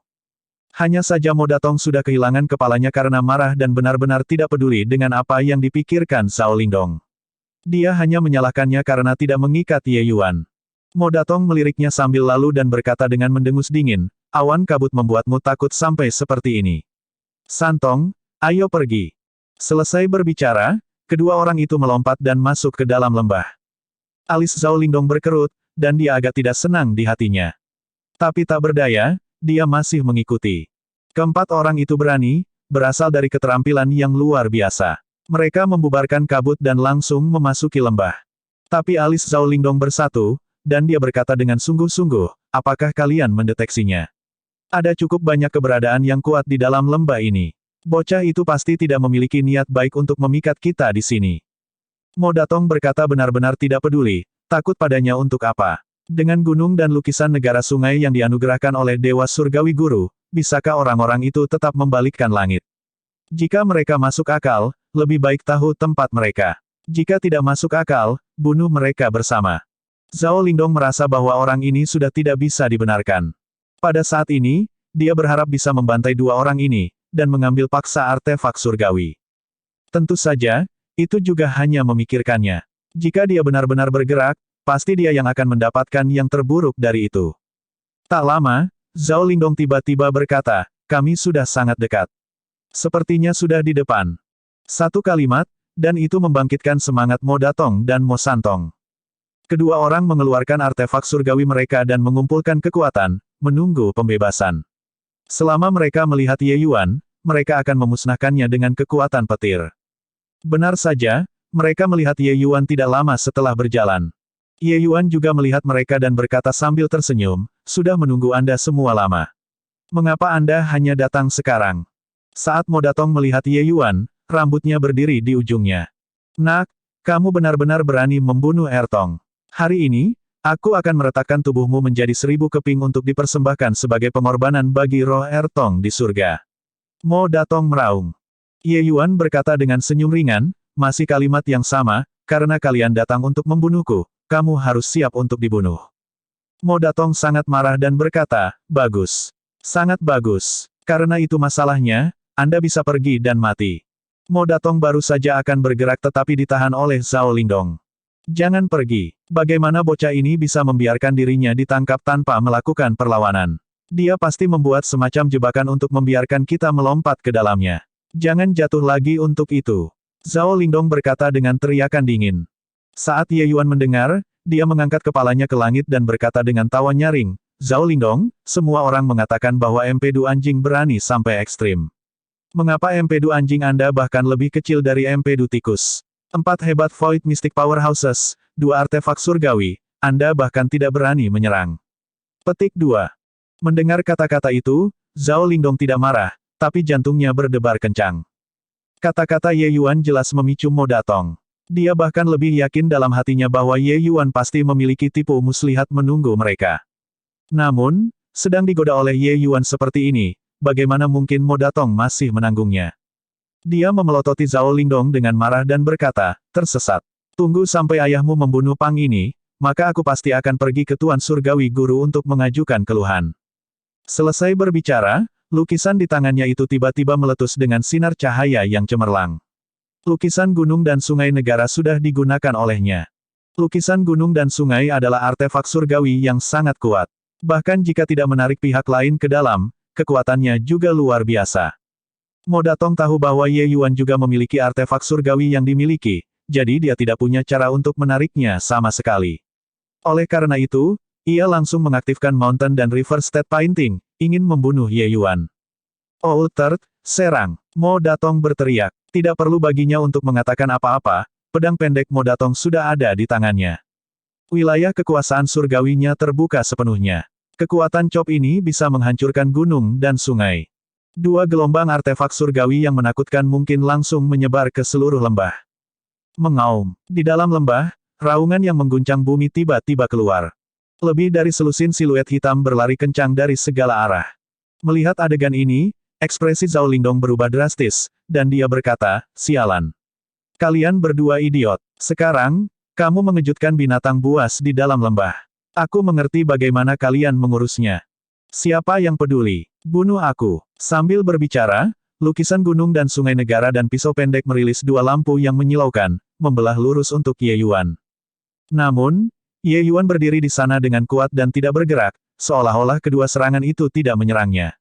Hanya saja Mo Datong sudah kehilangan kepalanya karena marah dan benar-benar tidak peduli dengan apa yang dipikirkan Zhao Lingdong. Dia hanya menyalahkannya karena tidak mengikat Ye Yuan. Mo Datong meliriknya sambil lalu dan berkata dengan mendengus dingin, awan kabut membuatmu takut sampai seperti ini. Santong, ayo pergi. Selesai berbicara, kedua orang itu melompat dan masuk ke dalam lembah. Alis Zhao Lingdong berkerut, dan dia agak tidak senang di hatinya. Tapi tak berdaya, dia masih mengikuti. Keempat orang itu berani, berasal dari keterampilan yang luar biasa. Mereka membubarkan kabut dan langsung memasuki lembah. Tapi alis Zhao Lingdong bersatu, dan dia berkata dengan sungguh-sungguh, apakah kalian mendeteksinya? Ada cukup banyak keberadaan yang kuat di dalam lembah ini. Bocah itu pasti tidak memiliki niat baik untuk memikat kita di sini. Mo Datong berkata benar-benar tidak peduli, takut padanya untuk apa. Dengan gunung dan lukisan negara sungai yang dianugerahkan oleh Dewa Surgawi Guru, bisakah orang-orang itu tetap membalikkan langit? Jika mereka masuk akal, lebih baik tahu tempat mereka. Jika tidak masuk akal, bunuh mereka bersama. Zhao Lingdong merasa bahwa orang ini sudah tidak bisa dibenarkan. Pada saat ini, dia berharap bisa membantai dua orang ini, dan mengambil paksa artefak surgawi. Tentu saja, itu juga hanya memikirkannya. Jika dia benar-benar bergerak, pasti dia yang akan mendapatkan yang terburuk dari itu. Tak lama, Zhao Lingdong tiba-tiba berkata, kami sudah sangat dekat. Sepertinya sudah di depan. Satu kalimat, dan itu membangkitkan semangat Mo Datong dan Mo Santong. Kedua orang mengeluarkan artefak surgawi mereka dan mengumpulkan kekuatan, menunggu pembebasan. Selama mereka melihat Ye Yuan, mereka akan memusnahkannya dengan kekuatan petir. Benar saja, mereka melihat Ye Yuan tidak lama setelah berjalan. Ye Yuan juga melihat mereka dan berkata sambil tersenyum, sudah menunggu Anda semua lama. Mengapa Anda hanya datang sekarang? Saat Mo Datong melihat Ye Yuan, rambutnya berdiri di ujungnya. Nak, kamu benar-benar berani membunuh Ertong. Hari ini, aku akan meretakkan tubuhmu menjadi 1000 keping untuk dipersembahkan sebagai pengorbanan bagi roh Ertong di surga. Mo Datong meraung. Ye Yuan berkata dengan senyum ringan, masih kalimat yang sama, karena kalian datang untuk membunuhku, kamu harus siap untuk dibunuh. Mo Datong sangat marah dan berkata, bagus. Sangat bagus. Karena itu masalahnya, Anda bisa pergi dan mati. Mo Datong baru saja akan bergerak tetapi ditahan oleh Zhao Lingdong. Jangan pergi. Bagaimana bocah ini bisa membiarkan dirinya ditangkap tanpa melakukan perlawanan? Dia pasti membuat semacam jebakan untuk membiarkan kita melompat ke dalamnya. Jangan jatuh lagi untuk itu. Zhao Lingdong berkata dengan teriakan dingin. Saat Ye Yuan mendengar, dia mengangkat kepalanya ke langit dan berkata dengan tawa nyaring, Zhao Lingdong, semua orang mengatakan bahwa empedu anjing berani sampai ekstrim. Mengapa empedu anjing Anda bahkan lebih kecil dari empedu tikus? 4 hebat Void Mystic Powerhouses, 2 artefak surgawi, Anda bahkan tidak berani menyerang. Petik 2. Mendengar kata-kata itu, Zhao Lingdong tidak marah, tapi jantungnya berdebar kencang. Kata-kata Ye Yuan jelas memicu Mo Datong. Dia bahkan lebih yakin dalam hatinya bahwa Ye Yuan pasti memiliki tipu muslihat menunggu mereka. Namun, sedang digoda oleh Ye Yuan seperti ini, bagaimana mungkin Mo Datong masih menanggungnya? Dia memelototi Zhao Lingdong dengan marah dan berkata, tersesat. Tunggu sampai ayahmu membunuh Pang ini, maka aku pasti akan pergi ke Tuan Surgawi Guru untuk mengajukan keluhan. Selesai berbicara, lukisan di tangannya itu tiba-tiba meletus dengan sinar cahaya yang cemerlang. Lukisan gunung dan sungai negara sudah digunakan olehnya. Lukisan gunung dan sungai adalah artefak surgawi yang sangat kuat. Bahkan jika tidak menarik pihak lain ke dalam, kekuatannya juga luar biasa. Mo Datong tahu bahwa Ye Yuan juga memiliki artefak surgawi yang dimiliki, jadi dia tidak punya cara untuk menariknya sama sekali. Oleh karena itu, ia langsung mengaktifkan Mountain dan River State Painting, ingin membunuh Ye Yuan. Oh Third, serang! Mo Datong berteriak. Tidak perlu baginya untuk mengatakan apa-apa, pedang pendek Mo Datong sudah ada di tangannya. Wilayah kekuasaan surgawinya terbuka sepenuhnya. Kekuatan chop ini bisa menghancurkan gunung dan sungai. 2 gelombang artefak surgawi yang menakutkan mungkin langsung menyebar ke seluruh lembah. Mengaum. Di dalam lembah, raungan yang mengguncang bumi tiba-tiba keluar. Lebih dari selusin siluet hitam berlari kencang dari segala arah. Melihat adegan ini, ekspresi Zhao Lingdong berubah drastis, dan dia berkata, sialan. Kalian berdua idiot. Sekarang, kamu mengejutkan binatang buas di dalam lembah. Aku mengerti bagaimana kalian mengurusnya. Siapa yang peduli? Bunuh aku. Sambil berbicara, lukisan gunung dan sungai negara dan pisau pendek merilis 2 lampu yang menyilaukan, membelah lurus untuk Ye Yuan. Namun, Ye Yuan berdiri di sana dengan kuat dan tidak bergerak, seolah-olah kedua serangan itu tidak menyerangnya.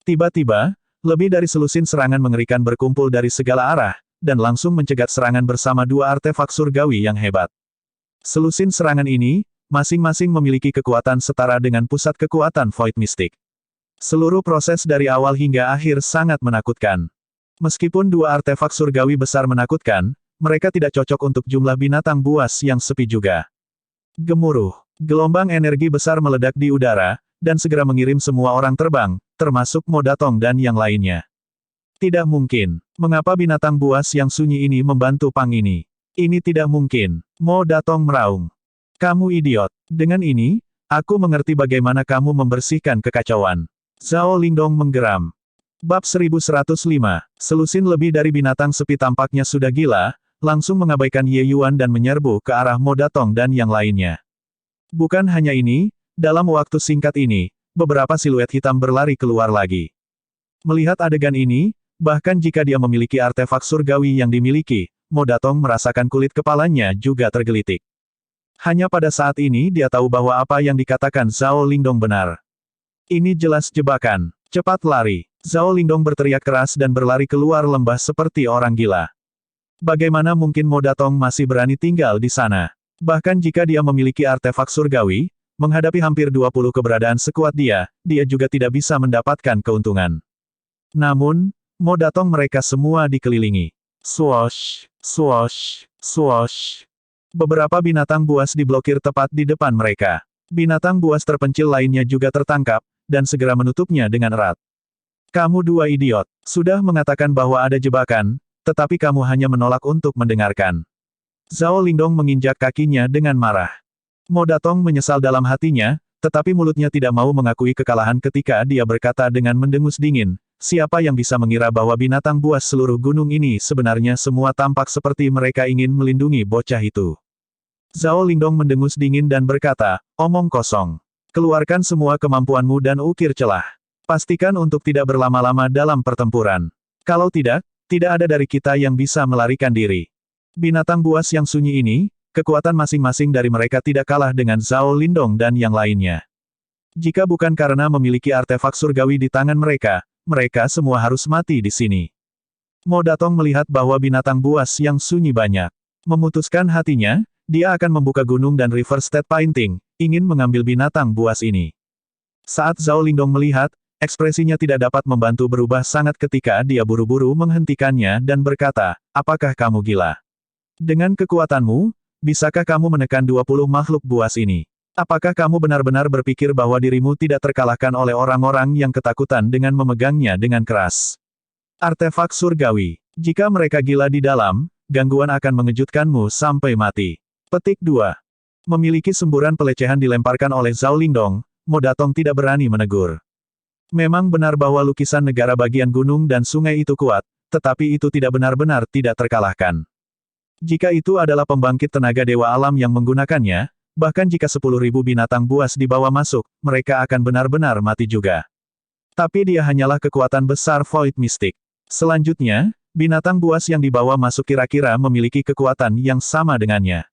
Tiba-tiba, lebih dari selusin serangan mengerikan berkumpul dari segala arah, dan langsung mencegat serangan bersama 2 artefak surgawi yang hebat. Selusin serangan ini, masing-masing memiliki kekuatan setara dengan pusat kekuatan Void Mystic. Seluruh proses dari awal hingga akhir sangat menakutkan. Meskipun dua artefak surgawi besar menakutkan, mereka tidak cocok untuk jumlah binatang buas yang sepi juga. Gemuruh. Gelombang energi besar meledak di udara, dan segera mengirim semua orang terbang, termasuk Mo Datong dan yang lainnya. Tidak mungkin. Mengapa binatang buas yang sunyi ini membantu Pang ini? Ini tidak mungkin. Mo Datong meraung. Kamu idiot. Dengan ini, aku mengerti bagaimana kamu membersihkan kekacauan. Zhao Lingdong menggeram. Bab 1105. Selusin lebih dari binatang sepi tampaknya sudah gila, langsung mengabaikan Ye Yuan dan menyerbu ke arah Mo Datong dan yang lainnya. Bukan hanya ini, dalam waktu singkat ini, beberapa siluet hitam berlari keluar lagi. Melihat adegan ini, bahkan jika dia memiliki artefak surgawi yang dimiliki, Mo Datong merasakan kulit kepalanya juga tergelitik. Hanya pada saat ini dia tahu bahwa apa yang dikatakan Zhao Lingdong benar. Ini jelas jebakan. Cepat lari. Zhao Lingdong berteriak keras dan berlari keluar lembah seperti orang gila. Bagaimana mungkin Mo Datong masih berani tinggal di sana? Bahkan jika dia memiliki artefak surgawi, menghadapi hampir 20 keberadaan sekuat dia juga tidak bisa mendapatkan keuntungan. Namun, Mo Datong mereka semua dikelilingi. Swoosh, swoosh, swoosh. Beberapa binatang buas diblokir tepat di depan mereka. Binatang buas terpencil lainnya juga tertangkap, dan segera menutupnya dengan erat. Kamu dua idiot, sudah mengatakan bahwa ada jebakan, tetapi kamu hanya menolak untuk mendengarkan. Zhao Lingdong menginjak kakinya dengan marah. Mo Datong menyesal dalam hatinya, tetapi mulutnya tidak mau mengakui kekalahan ketika dia berkata dengan mendengus dingin, siapa yang bisa mengira bahwa binatang buas seluruh gunung ini sebenarnya semua tampak seperti mereka ingin melindungi bocah itu. Zhao Lingdong mendengus dingin dan berkata, omong kosong. Keluarkan semua kemampuanmu dan ukir celah. Pastikan untuk tidak berlama-lama dalam pertempuran. Kalau tidak, tidak ada dari kita yang bisa melarikan diri. Binatang buas yang sunyi ini, kekuatan masing-masing dari mereka tidak kalah dengan Zhao Lingdong dan yang lainnya. Jika bukan karena memiliki artefak surgawi di tangan mereka, mereka semua harus mati di sini. Mo Datong melihat bahwa binatang buas yang sunyi banyak. Memutuskan hatinya, dia akan membuka gunung dan river state painting, ingin mengambil binatang buas ini. Saat Zhao Lingdong melihat, ekspresinya tidak dapat membantu berubah sangat ketika dia buru-buru menghentikannya dan berkata, apakah kamu gila? Dengan kekuatanmu, bisakah kamu menekan 20 makhluk buas ini? Apakah kamu benar-benar berpikir bahwa dirimu tidak terkalahkan oleh orang-orang yang ketakutan dengan memegangnya dengan keras? Artefak surgawi. Jika mereka gila di dalam, gangguan akan mengejutkanmu sampai mati. Petik 2. Memiliki semburan pelecehan dilemparkan oleh Zhao Lingdong, Mo Datong tidak berani menegur. Memang benar bahwa lukisan negara bagian gunung dan sungai itu kuat, tetapi itu tidak benar-benar tidak terkalahkan. Jika itu adalah pembangkit tenaga dewa alam yang menggunakannya, bahkan jika 10.000 binatang buas dibawa masuk, mereka akan benar-benar mati juga. Tapi dia hanyalah kekuatan besar Void Mystic. Selanjutnya, binatang buas yang dibawa masuk kira-kira memiliki kekuatan yang sama dengannya.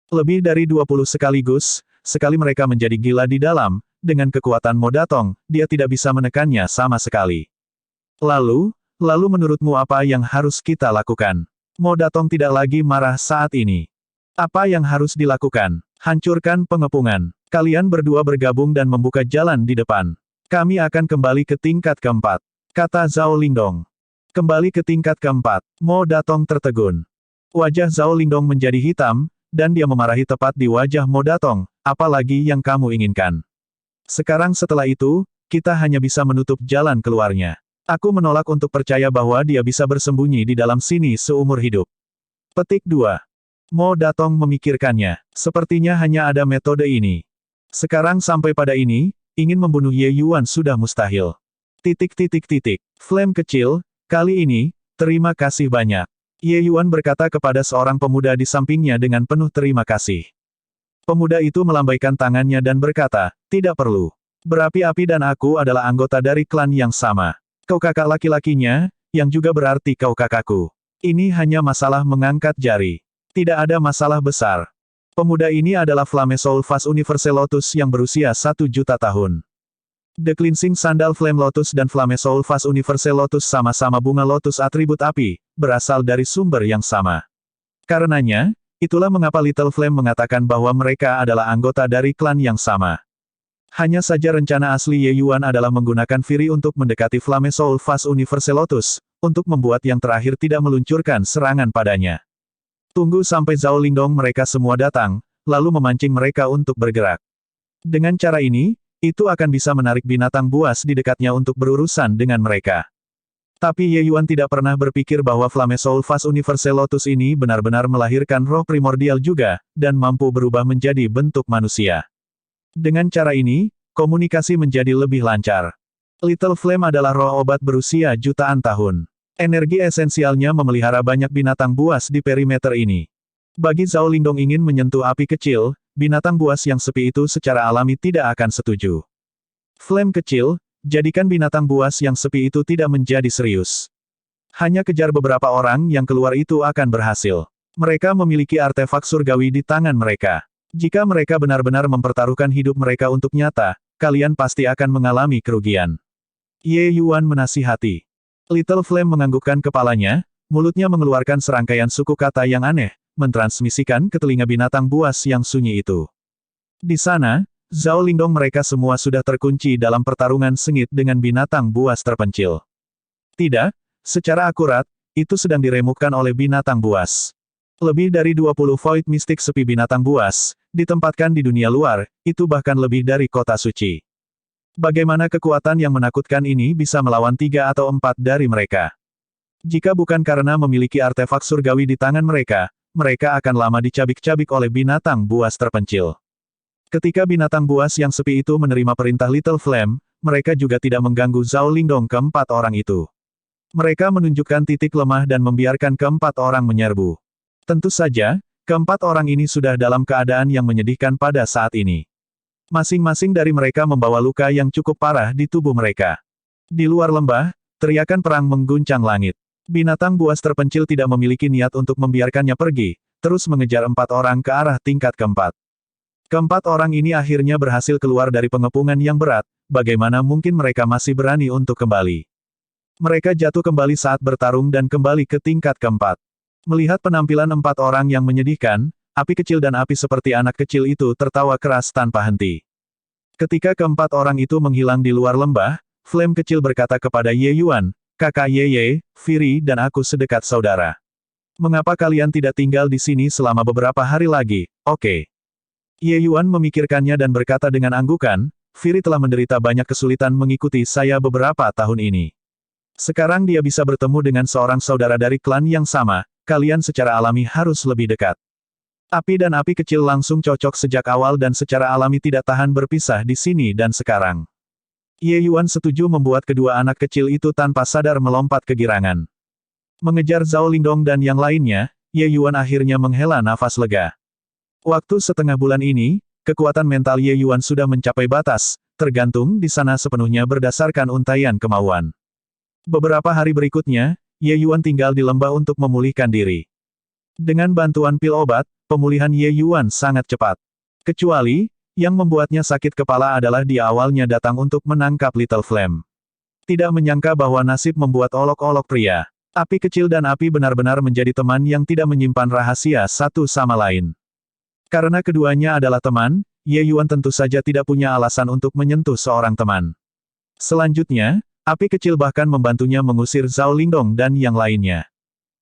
Lebih dari 20 sekaligus, sekali mereka menjadi gila di dalam, dengan kekuatan Mo Datong, dia tidak bisa menekannya sama sekali. Lalu menurutmu apa yang harus kita lakukan? Mo Datong tidak lagi marah saat ini. Apa yang harus dilakukan? Hancurkan pengepungan. Kalian berdua bergabung dan membuka jalan di depan. Kami akan kembali ke tingkat keempat, kata Zhao Lingdong. Kembali ke tingkat keempat. Mo Datong tertegun. Wajah Zhao Lingdong menjadi hitam, dan dia memarahi tepat di wajah Mo Datong, apalagi yang kamu inginkan. Sekarang setelah itu, kita hanya bisa menutup jalan keluarnya. Aku menolak untuk percaya bahwa dia bisa bersembunyi di dalam sini seumur hidup. Petik 2. Mo Datong memikirkannya. Sepertinya hanya ada metode ini. Sekarang sampai pada ini, ingin membunuh Ye Yuan sudah mustahil. Flame kecil, kali ini, terima kasih banyak. Ye Yuan berkata kepada seorang pemuda di sampingnya dengan penuh terima kasih. Pemuda itu melambaikan tangannya dan berkata, tidak perlu. Berapi-api dan aku adalah anggota dari klan yang sama. Kau kakak laki-lakinya, yang juga berarti kau kakakku. Ini hanya masalah mengangkat jari. Tidak ada masalah besar. Pemuda ini adalah Flame Soul Vase Universal Lotus yang berusia 1 juta tahun. The Cleansing Sandal Flame Lotus dan Flame Soul Vase Universal Lotus sama-sama bunga lotus atribut api, berasal dari sumber yang sama. Karenanya, Itulah mengapa Little Flame mengatakan bahwa mereka adalah anggota dari klan yang sama. Hanya saja rencana asli Ye Yuan adalah menggunakan Fury untuk mendekati Flame Soul Fast Universe Lotus, untuk membuat yang terakhir tidak meluncurkan serangan padanya. Tunggu sampai Zhao Lingdong mereka semua datang, lalu memancing mereka untuk bergerak. Dengan cara ini, itu akan bisa menarik binatang buas di dekatnya untuk berurusan dengan mereka. Tapi Ye Yuan tidak pernah berpikir bahwa Flame Soul Fast Universe Lotus ini benar-benar melahirkan roh primordial juga, dan mampu berubah menjadi bentuk manusia. Dengan cara ini, komunikasi menjadi lebih lancar. Little Flame adalah roh obat berusia jutaan tahun. Energi esensialnya memelihara banyak binatang buas di perimeter ini. Bagi Zhao Lingdong ingin menyentuh api kecil, binatang buas yang sepi itu secara alami tidak akan setuju. Flame kecil, jadikan binatang buas yang sepi itu tidak menjadi serius. Hanya kejar beberapa orang yang keluar itu akan berhasil. Mereka memiliki artefak surgawi di tangan mereka. Jika mereka benar-benar mempertaruhkan hidup mereka untuk nyata, kalian pasti akan mengalami kerugian. Ye Yuan menasihati. Little Flame menganggukkan kepalanya, mulutnya mengeluarkan serangkaian suku kata yang aneh, mentransmisikan ke telinga binatang buas yang sunyi itu. Di sana, Zhao Lingdong mereka semua sudah terkunci dalam pertarungan sengit dengan binatang buas terpencil. Tidak, secara akurat, itu sedang diremukkan oleh binatang buas. Lebih dari 20 Void Mystic sepi binatang buas, ditempatkan di dunia luar, itu bahkan lebih dari kota suci. Bagaimana kekuatan yang menakutkan ini bisa melawan 3 atau 4 dari mereka? Jika bukan karena memiliki artefak surgawi di tangan mereka, mereka akan lama dicabik-cabik oleh binatang buas terpencil. Ketika binatang buas yang sepi itu menerima perintah Little Flame, mereka juga tidak mengganggu Zhao Lingdong keempat orang itu. Mereka menunjukkan titik lemah dan membiarkan keempat orang menyerbu. Tentu saja, keempat orang ini sudah dalam keadaan yang menyedihkan pada saat ini. Masing-masing dari mereka membawa luka yang cukup parah di tubuh mereka. Di luar lembah, teriakan perang mengguncang langit. Binatang buas terpencil tidak memiliki niat untuk membiarkannya pergi, terus mengejar 4 orang ke arah tingkat keempat. Keempat orang ini akhirnya berhasil keluar dari pengepungan yang berat, bagaimana mungkin mereka masih berani untuk kembali. Mereka jatuh kembali saat bertarung dan kembali ke tingkat keempat. Melihat penampilan 4 orang yang menyedihkan, api kecil dan api seperti anak kecil itu tertawa keras tanpa henti. Ketika keempat orang itu menghilang di luar lembah, Flame kecil berkata kepada Ye Yuan, "Kakak Ye, Fury dan aku sedekat saudara. Mengapa kalian tidak tinggal di sini selama beberapa hari lagi, oke?" Ye Yuan memikirkannya dan berkata dengan anggukan, "Fury telah menderita banyak kesulitan mengikuti saya beberapa tahun ini. Sekarang dia bisa bertemu dengan seorang saudara dari klan yang sama, kalian secara alami harus lebih dekat." Api dan api kecil langsung cocok sejak awal dan secara alami tidak tahan berpisah di sini dan sekarang. Ye Yuan setuju membuat kedua anak kecil itu tanpa sadar melompat ke girangan. Mengejar Zhao Lingdong dan yang lainnya, Ye Yuan akhirnya menghela nafas lega. Waktu setengah bulan ini, kekuatan mental Ye Yuan sudah mencapai batas, tergantung di sana sepenuhnya berdasarkan untaian kemauan. Beberapa hari berikutnya, Ye Yuan tinggal di lembah untuk memulihkan diri. Dengan bantuan pil obat, pemulihan Ye Yuan sangat cepat. Kecuali, yang membuatnya sakit kepala adalah dia awalnya datang untuk menangkap Little Flame. Tidak menyangka bahwa nasib membuat olok-olok pria. Api kecil dan api benar-benar menjadi teman yang tidak menyimpan rahasia satu sama lain. Karena keduanya adalah teman, Ye Yuan tentu saja tidak punya alasan untuk menyentuh seorang teman. Selanjutnya, api kecil bahkan membantunya mengusir Zhao Lingdong dan yang lainnya.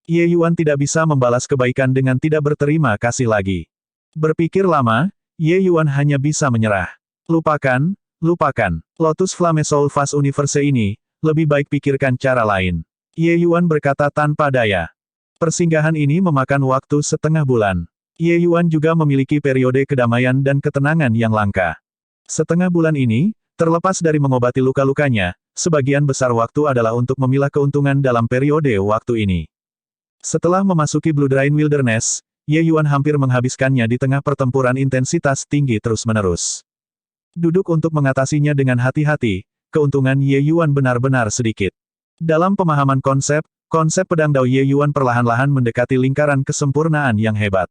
Ye Yuan tidak bisa membalas kebaikan dengan tidak berterima kasih lagi. Berpikir lama, Ye Yuan hanya bisa menyerah. Lupakan. Lotus Flame Soul Fast Universe ini, lebih baik pikirkan cara lain. Ye Yuan berkata tanpa daya. Persinggahan ini memakan waktu setengah bulan. Ye Yuan juga memiliki periode kedamaian dan ketenangan yang langka. Setengah bulan ini, terlepas dari mengobati luka-lukanya, sebagian besar waktu adalah untuk memilah keuntungan dalam periode waktu ini. Setelah memasuki Bloodline Wilderness, Ye Yuan hampir menghabiskannya di tengah pertempuran intensitas tinggi terus-menerus. Duduk untuk mengatasinya dengan hati-hati, keuntungan Ye Yuan benar-benar sedikit. Dalam pemahaman konsep pedang Dao Ye Yuan perlahan-lahan mendekati lingkaran kesempurnaan yang hebat.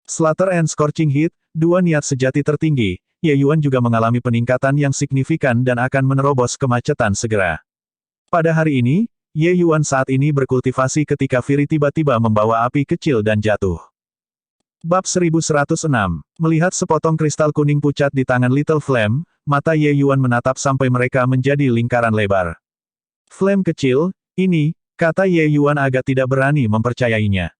Slaughter and Scorching Heat, dua niat sejati tertinggi, Ye Yuan juga mengalami peningkatan yang signifikan dan akan menerobos kemacetan segera. Pada hari ini, Ye Yuan saat ini berkultivasi ketika Fury tiba-tiba membawa api kecil dan jatuh. Bab 1106. Melihat sepotong kristal kuning pucat di tangan Little Flame, mata Ye Yuan menatap sampai mereka menjadi lingkaran lebar. Flame kecil, ini, kata Ye Yuan agak tidak berani mempercayainya.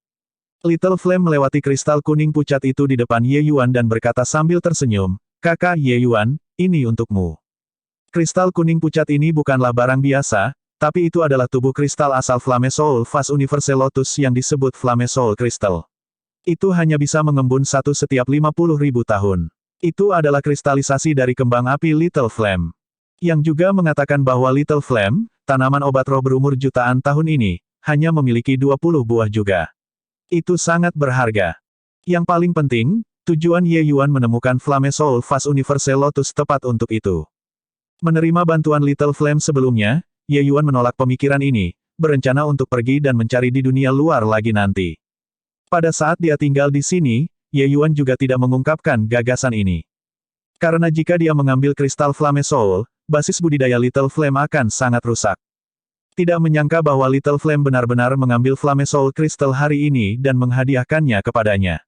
Little Flame melewati kristal kuning pucat itu di depan Ye Yuan dan berkata sambil tersenyum, "Kakak Ye Yuan, ini untukmu." Kristal kuning pucat ini bukanlah barang biasa, tapi itu adalah tubuh kristal asal Flame Soul Vase Universal Lotus yang disebut Flame Soul Crystal. Itu hanya bisa mengembun satu setiap 50.000 tahun. Itu adalah kristalisasi dari kembang api Little Flame. Yang juga mengatakan bahwa Little Flame, tanaman obat roh berumur jutaan tahun ini, hanya memiliki 20 buah juga. Itu sangat berharga. Yang paling penting, tujuan Ye Yuan menemukan Flame Soul Vase Universal Lotus tepat untuk itu. Menerima bantuan Little Flame sebelumnya, Ye Yuan menolak pemikiran ini, berencana untuk pergi dan mencari di dunia luar lagi nanti. Pada saat dia tinggal di sini, Ye Yuan juga tidak mengungkapkan gagasan ini. Karena jika dia mengambil kristal Flame Soul, basis budidaya Little Flame akan sangat rusak. Tidak menyangka bahwa Little Flame benar-benar mengambil Flame Soul Crystal hari ini dan menghadiahkannya kepadanya.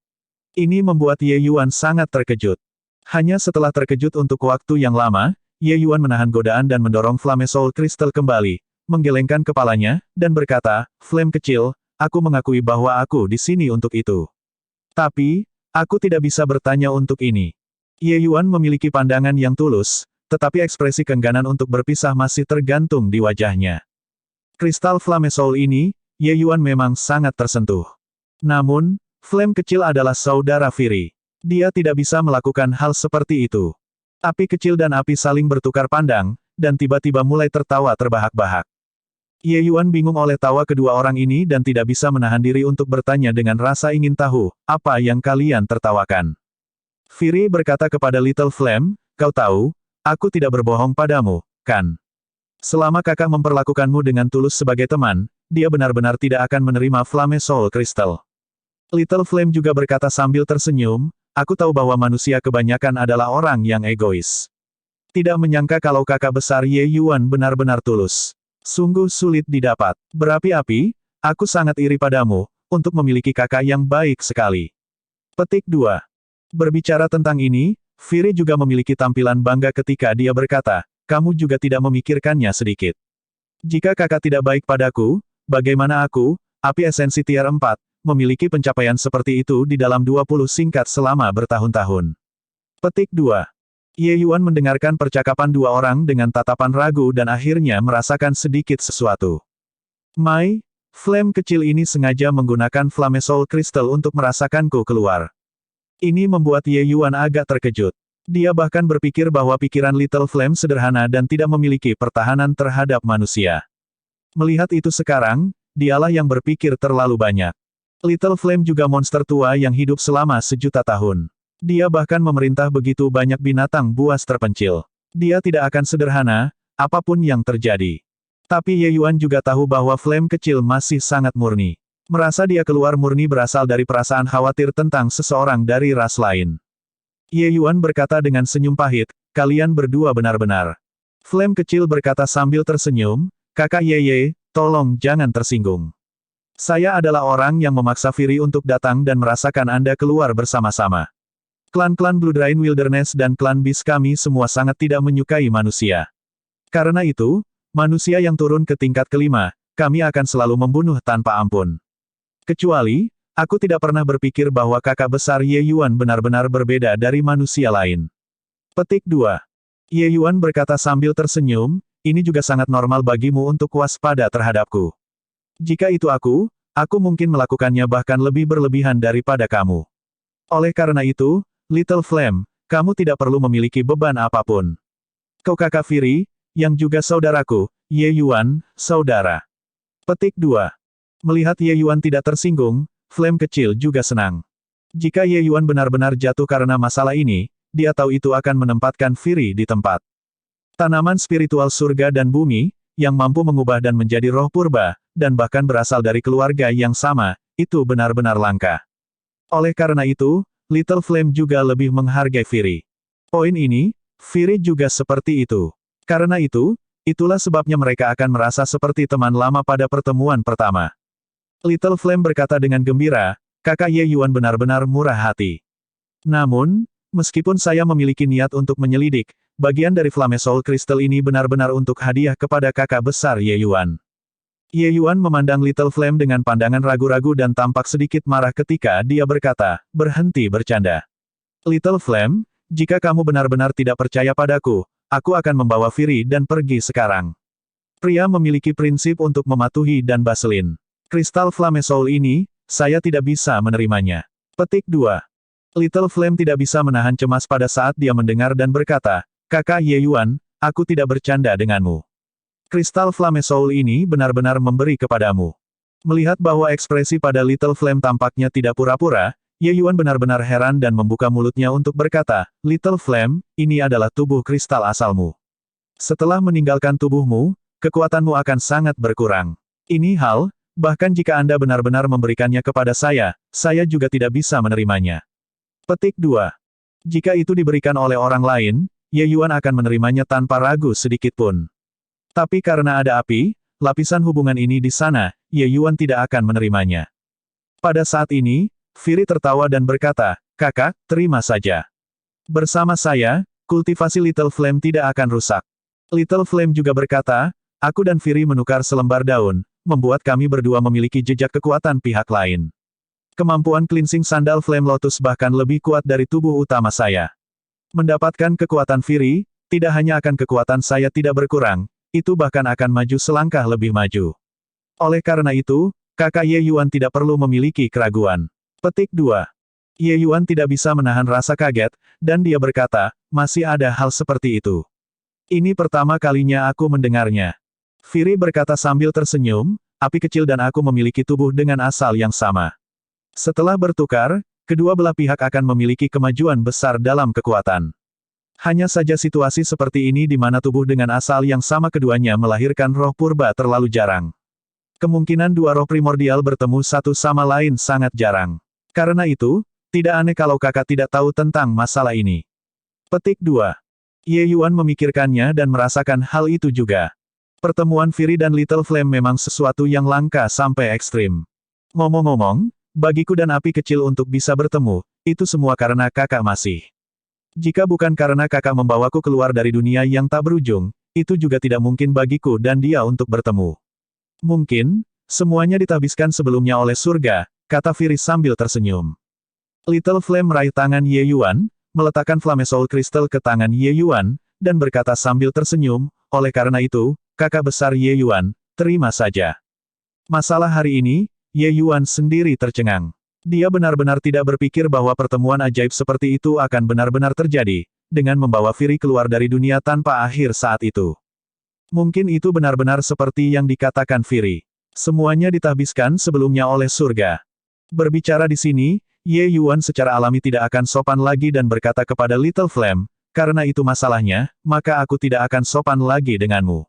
Ini membuat Ye Yuan sangat terkejut. Hanya setelah terkejut untuk waktu yang lama, Ye Yuan menahan godaan dan mendorong Flame Soul Crystal kembali, menggelengkan kepalanya, dan berkata, "Flame kecil, aku mengakui bahwa aku di sini untuk itu. Tapi, aku tidak bisa bertanya untuk ini." Ye Yuan memiliki pandangan yang tulus, tetapi ekspresi keengganan untuk berpisah masih tergantung di wajahnya. Kristal Flame Soul ini, Ye Yuan memang sangat tersentuh. Namun, Flame kecil adalah saudara Fury. Dia tidak bisa melakukan hal seperti itu. Api kecil dan api saling bertukar pandang, dan tiba-tiba mulai tertawa terbahak-bahak. Ye Yuan bingung oleh tawa kedua orang ini dan tidak bisa menahan diri untuk bertanya dengan rasa ingin tahu, "Apa yang kalian tertawakan?" Fury berkata kepada Little Flame, "Kau tahu, aku tidak berbohong padamu, kan? Selama kakak memperlakukanmu dengan tulus sebagai teman, dia benar-benar tidak akan menerima Flame Soul Crystal." Little Flame juga berkata sambil tersenyum, "Aku tahu bahwa manusia kebanyakan adalah orang yang egois. Tidak menyangka kalau kakak besar Ye Yuan benar-benar tulus. Sungguh sulit didapat. Berapi-api, aku sangat iri padamu, untuk memiliki kakak yang baik sekali." Petik 2. Berbicara tentang ini, Fury juga memiliki tampilan bangga ketika dia berkata, "Kamu juga tidak memikirkannya sedikit. Jika kakak tidak baik padaku, bagaimana aku, api esensi tier 4, memiliki pencapaian seperti itu di dalam 20 singkat selama bertahun-tahun." Petik 2. Ye Yuan mendengarkan percakapan dua orang dengan tatapan ragu dan akhirnya merasakan sedikit sesuatu. "Mai, Flame kecil ini sengaja menggunakan Flame Soul Crystal untuk merasakanku keluar." Ini membuat Ye Yuan agak terkejut. Dia bahkan berpikir bahwa pikiran Little Flame sederhana dan tidak memiliki pertahanan terhadap manusia. Melihat itu sekarang, dialah yang berpikir terlalu banyak. Little Flame juga monster tua yang hidup selama 1.000.000 tahun. Dia bahkan memerintah begitu banyak binatang buas terpencil. Dia tidak akan sederhana, apapun yang terjadi. Tapi Ye Yuan juga tahu bahwa Flame kecil masih sangat murni. Merasa dia keluar murni berasal dari perasaan khawatir tentang seseorang dari ras lain. Ye Yuan berkata dengan senyum pahit, "Kalian berdua benar-benar." Flame kecil berkata sambil tersenyum, "Kakak Ye, tolong jangan tersinggung. Saya adalah orang yang memaksa Fury untuk datang dan merasakan Anda keluar bersama-sama. Klan-klan Bloodline Wilderness dan klan Beast kami semua sangat tidak menyukai manusia. Karena itu, manusia yang turun ke tingkat kelima, kami akan selalu membunuh tanpa ampun. Kecuali, aku tidak pernah berpikir bahwa kakak besar Ye Yuan benar-benar berbeda dari manusia lain." Petik 2. Ye Yuan berkata sambil tersenyum, "Ini juga sangat normal bagimu untuk waspada terhadapku. Jika itu aku mungkin melakukannya bahkan lebih berlebihan daripada kamu. Oleh karena itu, Little Flame, kamu tidak perlu memiliki beban apapun. Kau kakak Fury, yang juga saudaraku, Ye Yuan, saudara." Petik 2. Melihat Ye Yuan tidak tersinggung, Flame kecil juga senang. Jika Ye Yuan benar-benar jatuh karena masalah ini, dia tahu itu akan menempatkan Fury di tempat. Tanaman spiritual surga dan bumi, yang mampu mengubah dan menjadi roh purba, dan bahkan berasal dari keluarga yang sama, itu benar-benar langka. Oleh karena itu, Little Flame juga lebih menghargai Fury. Poin ini, Fury juga seperti itu. Karena itu, itulah sebabnya mereka akan merasa seperti teman lama pada pertemuan pertama. Little Flame berkata dengan gembira, kakak Ye Yuan benar-benar murah hati. Namun, meskipun saya memiliki niat untuk menyelidik, bagian dari Flame Soul Crystal ini benar-benar untuk hadiah kepada kakak besar Ye Yuan. Ye Yuan memandang Little Flame dengan pandangan ragu-ragu dan tampak sedikit marah ketika dia berkata, berhenti bercanda. Little Flame, jika kamu benar-benar tidak percaya padaku, aku akan membawa Firi dan pergi sekarang. Pria memiliki prinsip untuk mematuhi dan baselin. Kristal Flame Soul ini, saya tidak bisa menerimanya. Petik 2. Little Flame tidak bisa menahan cemas pada saat dia mendengar dan berkata, kakak Ye Yuan, aku tidak bercanda denganmu. Kristal Flame Soul ini benar-benar memberi kepadamu. Melihat bahwa ekspresi pada Little Flame tampaknya tidak pura-pura, Ye Yuan benar-benar heran dan membuka mulutnya untuk berkata, Little Flame, ini adalah tubuh kristal asalmu. Setelah meninggalkan tubuhmu, kekuatanmu akan sangat berkurang. Ini hal, bahkan jika Anda benar-benar memberikannya kepada saya juga tidak bisa menerimanya. Petik 2. Jika itu diberikan oleh orang lain, Ye Yuan akan menerimanya tanpa ragu sedikitpun. Tapi karena ada api, lapisan hubungan ini di sana, Ye Yuan tidak akan menerimanya. Pada saat ini, Firi tertawa dan berkata, kakak, terima saja. Bersama saya, kultivasi Little Flame tidak akan rusak. Little Flame juga berkata, aku dan Firi menukar selembar daun, membuat kami berdua memiliki jejak kekuatan pihak lain. Kemampuan cleansing sandal Flame Lotus bahkan lebih kuat dari tubuh utama saya. Mendapatkan kekuatan Firi, tidak hanya akan kekuatan saya tidak berkurang, itu bahkan akan maju selangkah lebih maju. Oleh karena itu, kakak Ye Yuan tidak perlu memiliki keraguan. Petik 2. Ye Yuan tidak bisa menahan rasa kaget, dan dia berkata, masih ada hal seperti itu. Ini pertama kalinya aku mendengarnya. Firi berkata sambil tersenyum, api kecil dan aku memiliki tubuh dengan asal yang sama. Setelah bertukar, kedua belah pihak akan memiliki kemajuan besar dalam kekuatan. Hanya saja situasi seperti ini di mana tubuh dengan asal yang sama keduanya melahirkan roh purba terlalu jarang. Kemungkinan dua roh primordial bertemu satu sama lain sangat jarang. Karena itu, tidak aneh kalau kakak tidak tahu tentang masalah ini. Petik 2. Ye Yuan memikirkannya dan merasakan hal itu juga. Pertemuan Firi dan Little Flame memang sesuatu yang langka sampai ekstrim. Ngomong-ngomong, bagiku dan api kecil untuk bisa bertemu, itu semua karena kakak masih. Jika bukan karena kakak membawaku keluar dari dunia yang tak berujung, itu juga tidak mungkin bagiku dan dia untuk bertemu. Mungkin, semuanya ditahbiskan sebelumnya oleh surga, kata Firi sambil tersenyum. Little Flame meraih tangan Ye Yuan, meletakkan Flame Soul Crystal ke tangan Ye Yuan, dan berkata sambil tersenyum, oleh karena itu, kakak besar Ye Yuan, terima saja. Masalah hari ini, Ye Yuan sendiri tercengang. Dia benar-benar tidak berpikir bahwa pertemuan ajaib seperti itu akan benar-benar terjadi, dengan membawa Firi keluar dari dunia tanpa akhir saat itu. Mungkin itu benar-benar seperti yang dikatakan Firi. Semuanya ditahbiskan sebelumnya oleh surga. Berbicara di sini, Ye Yuan secara alami tidak akan sopan lagi dan berkata kepada Little Flame, karena itu masalahnya, maka aku tidak akan sopan lagi denganmu.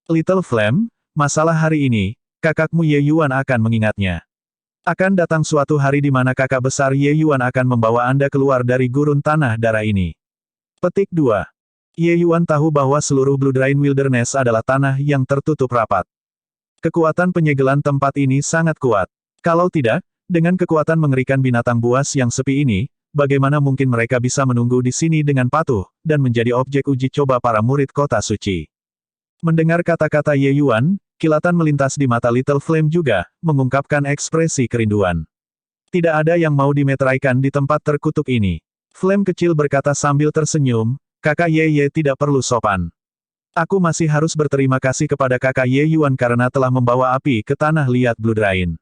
Little Flame, masalah hari ini, kakakmu Ye Yuan akan mengingatnya. Akan datang suatu hari di mana kakak besar Ye Yuan akan membawa Anda keluar dari gurun tanah darah ini. Petik 2. Ye Yuan tahu bahwa seluruh Blood Rain Wilderness adalah tanah yang tertutup rapat. Kekuatan penyegelan tempat ini sangat kuat. Kalau tidak, dengan kekuatan mengerikan binatang buas yang sepi ini, bagaimana mungkin mereka bisa menunggu di sini dengan patuh, dan menjadi objek uji coba para murid kota suci. Mendengar kata-kata Ye Yuan, kilatan melintas di mata Little Flame juga, mengungkapkan ekspresi kerinduan. Tidak ada yang mau dimeteraikan di tempat terkutuk ini. Flame kecil berkata sambil tersenyum, kakak Ye tidak perlu sopan. Aku masih harus berterima kasih kepada kakak Ye Yuan karena telah membawa api ke tanah liat Blood Rain.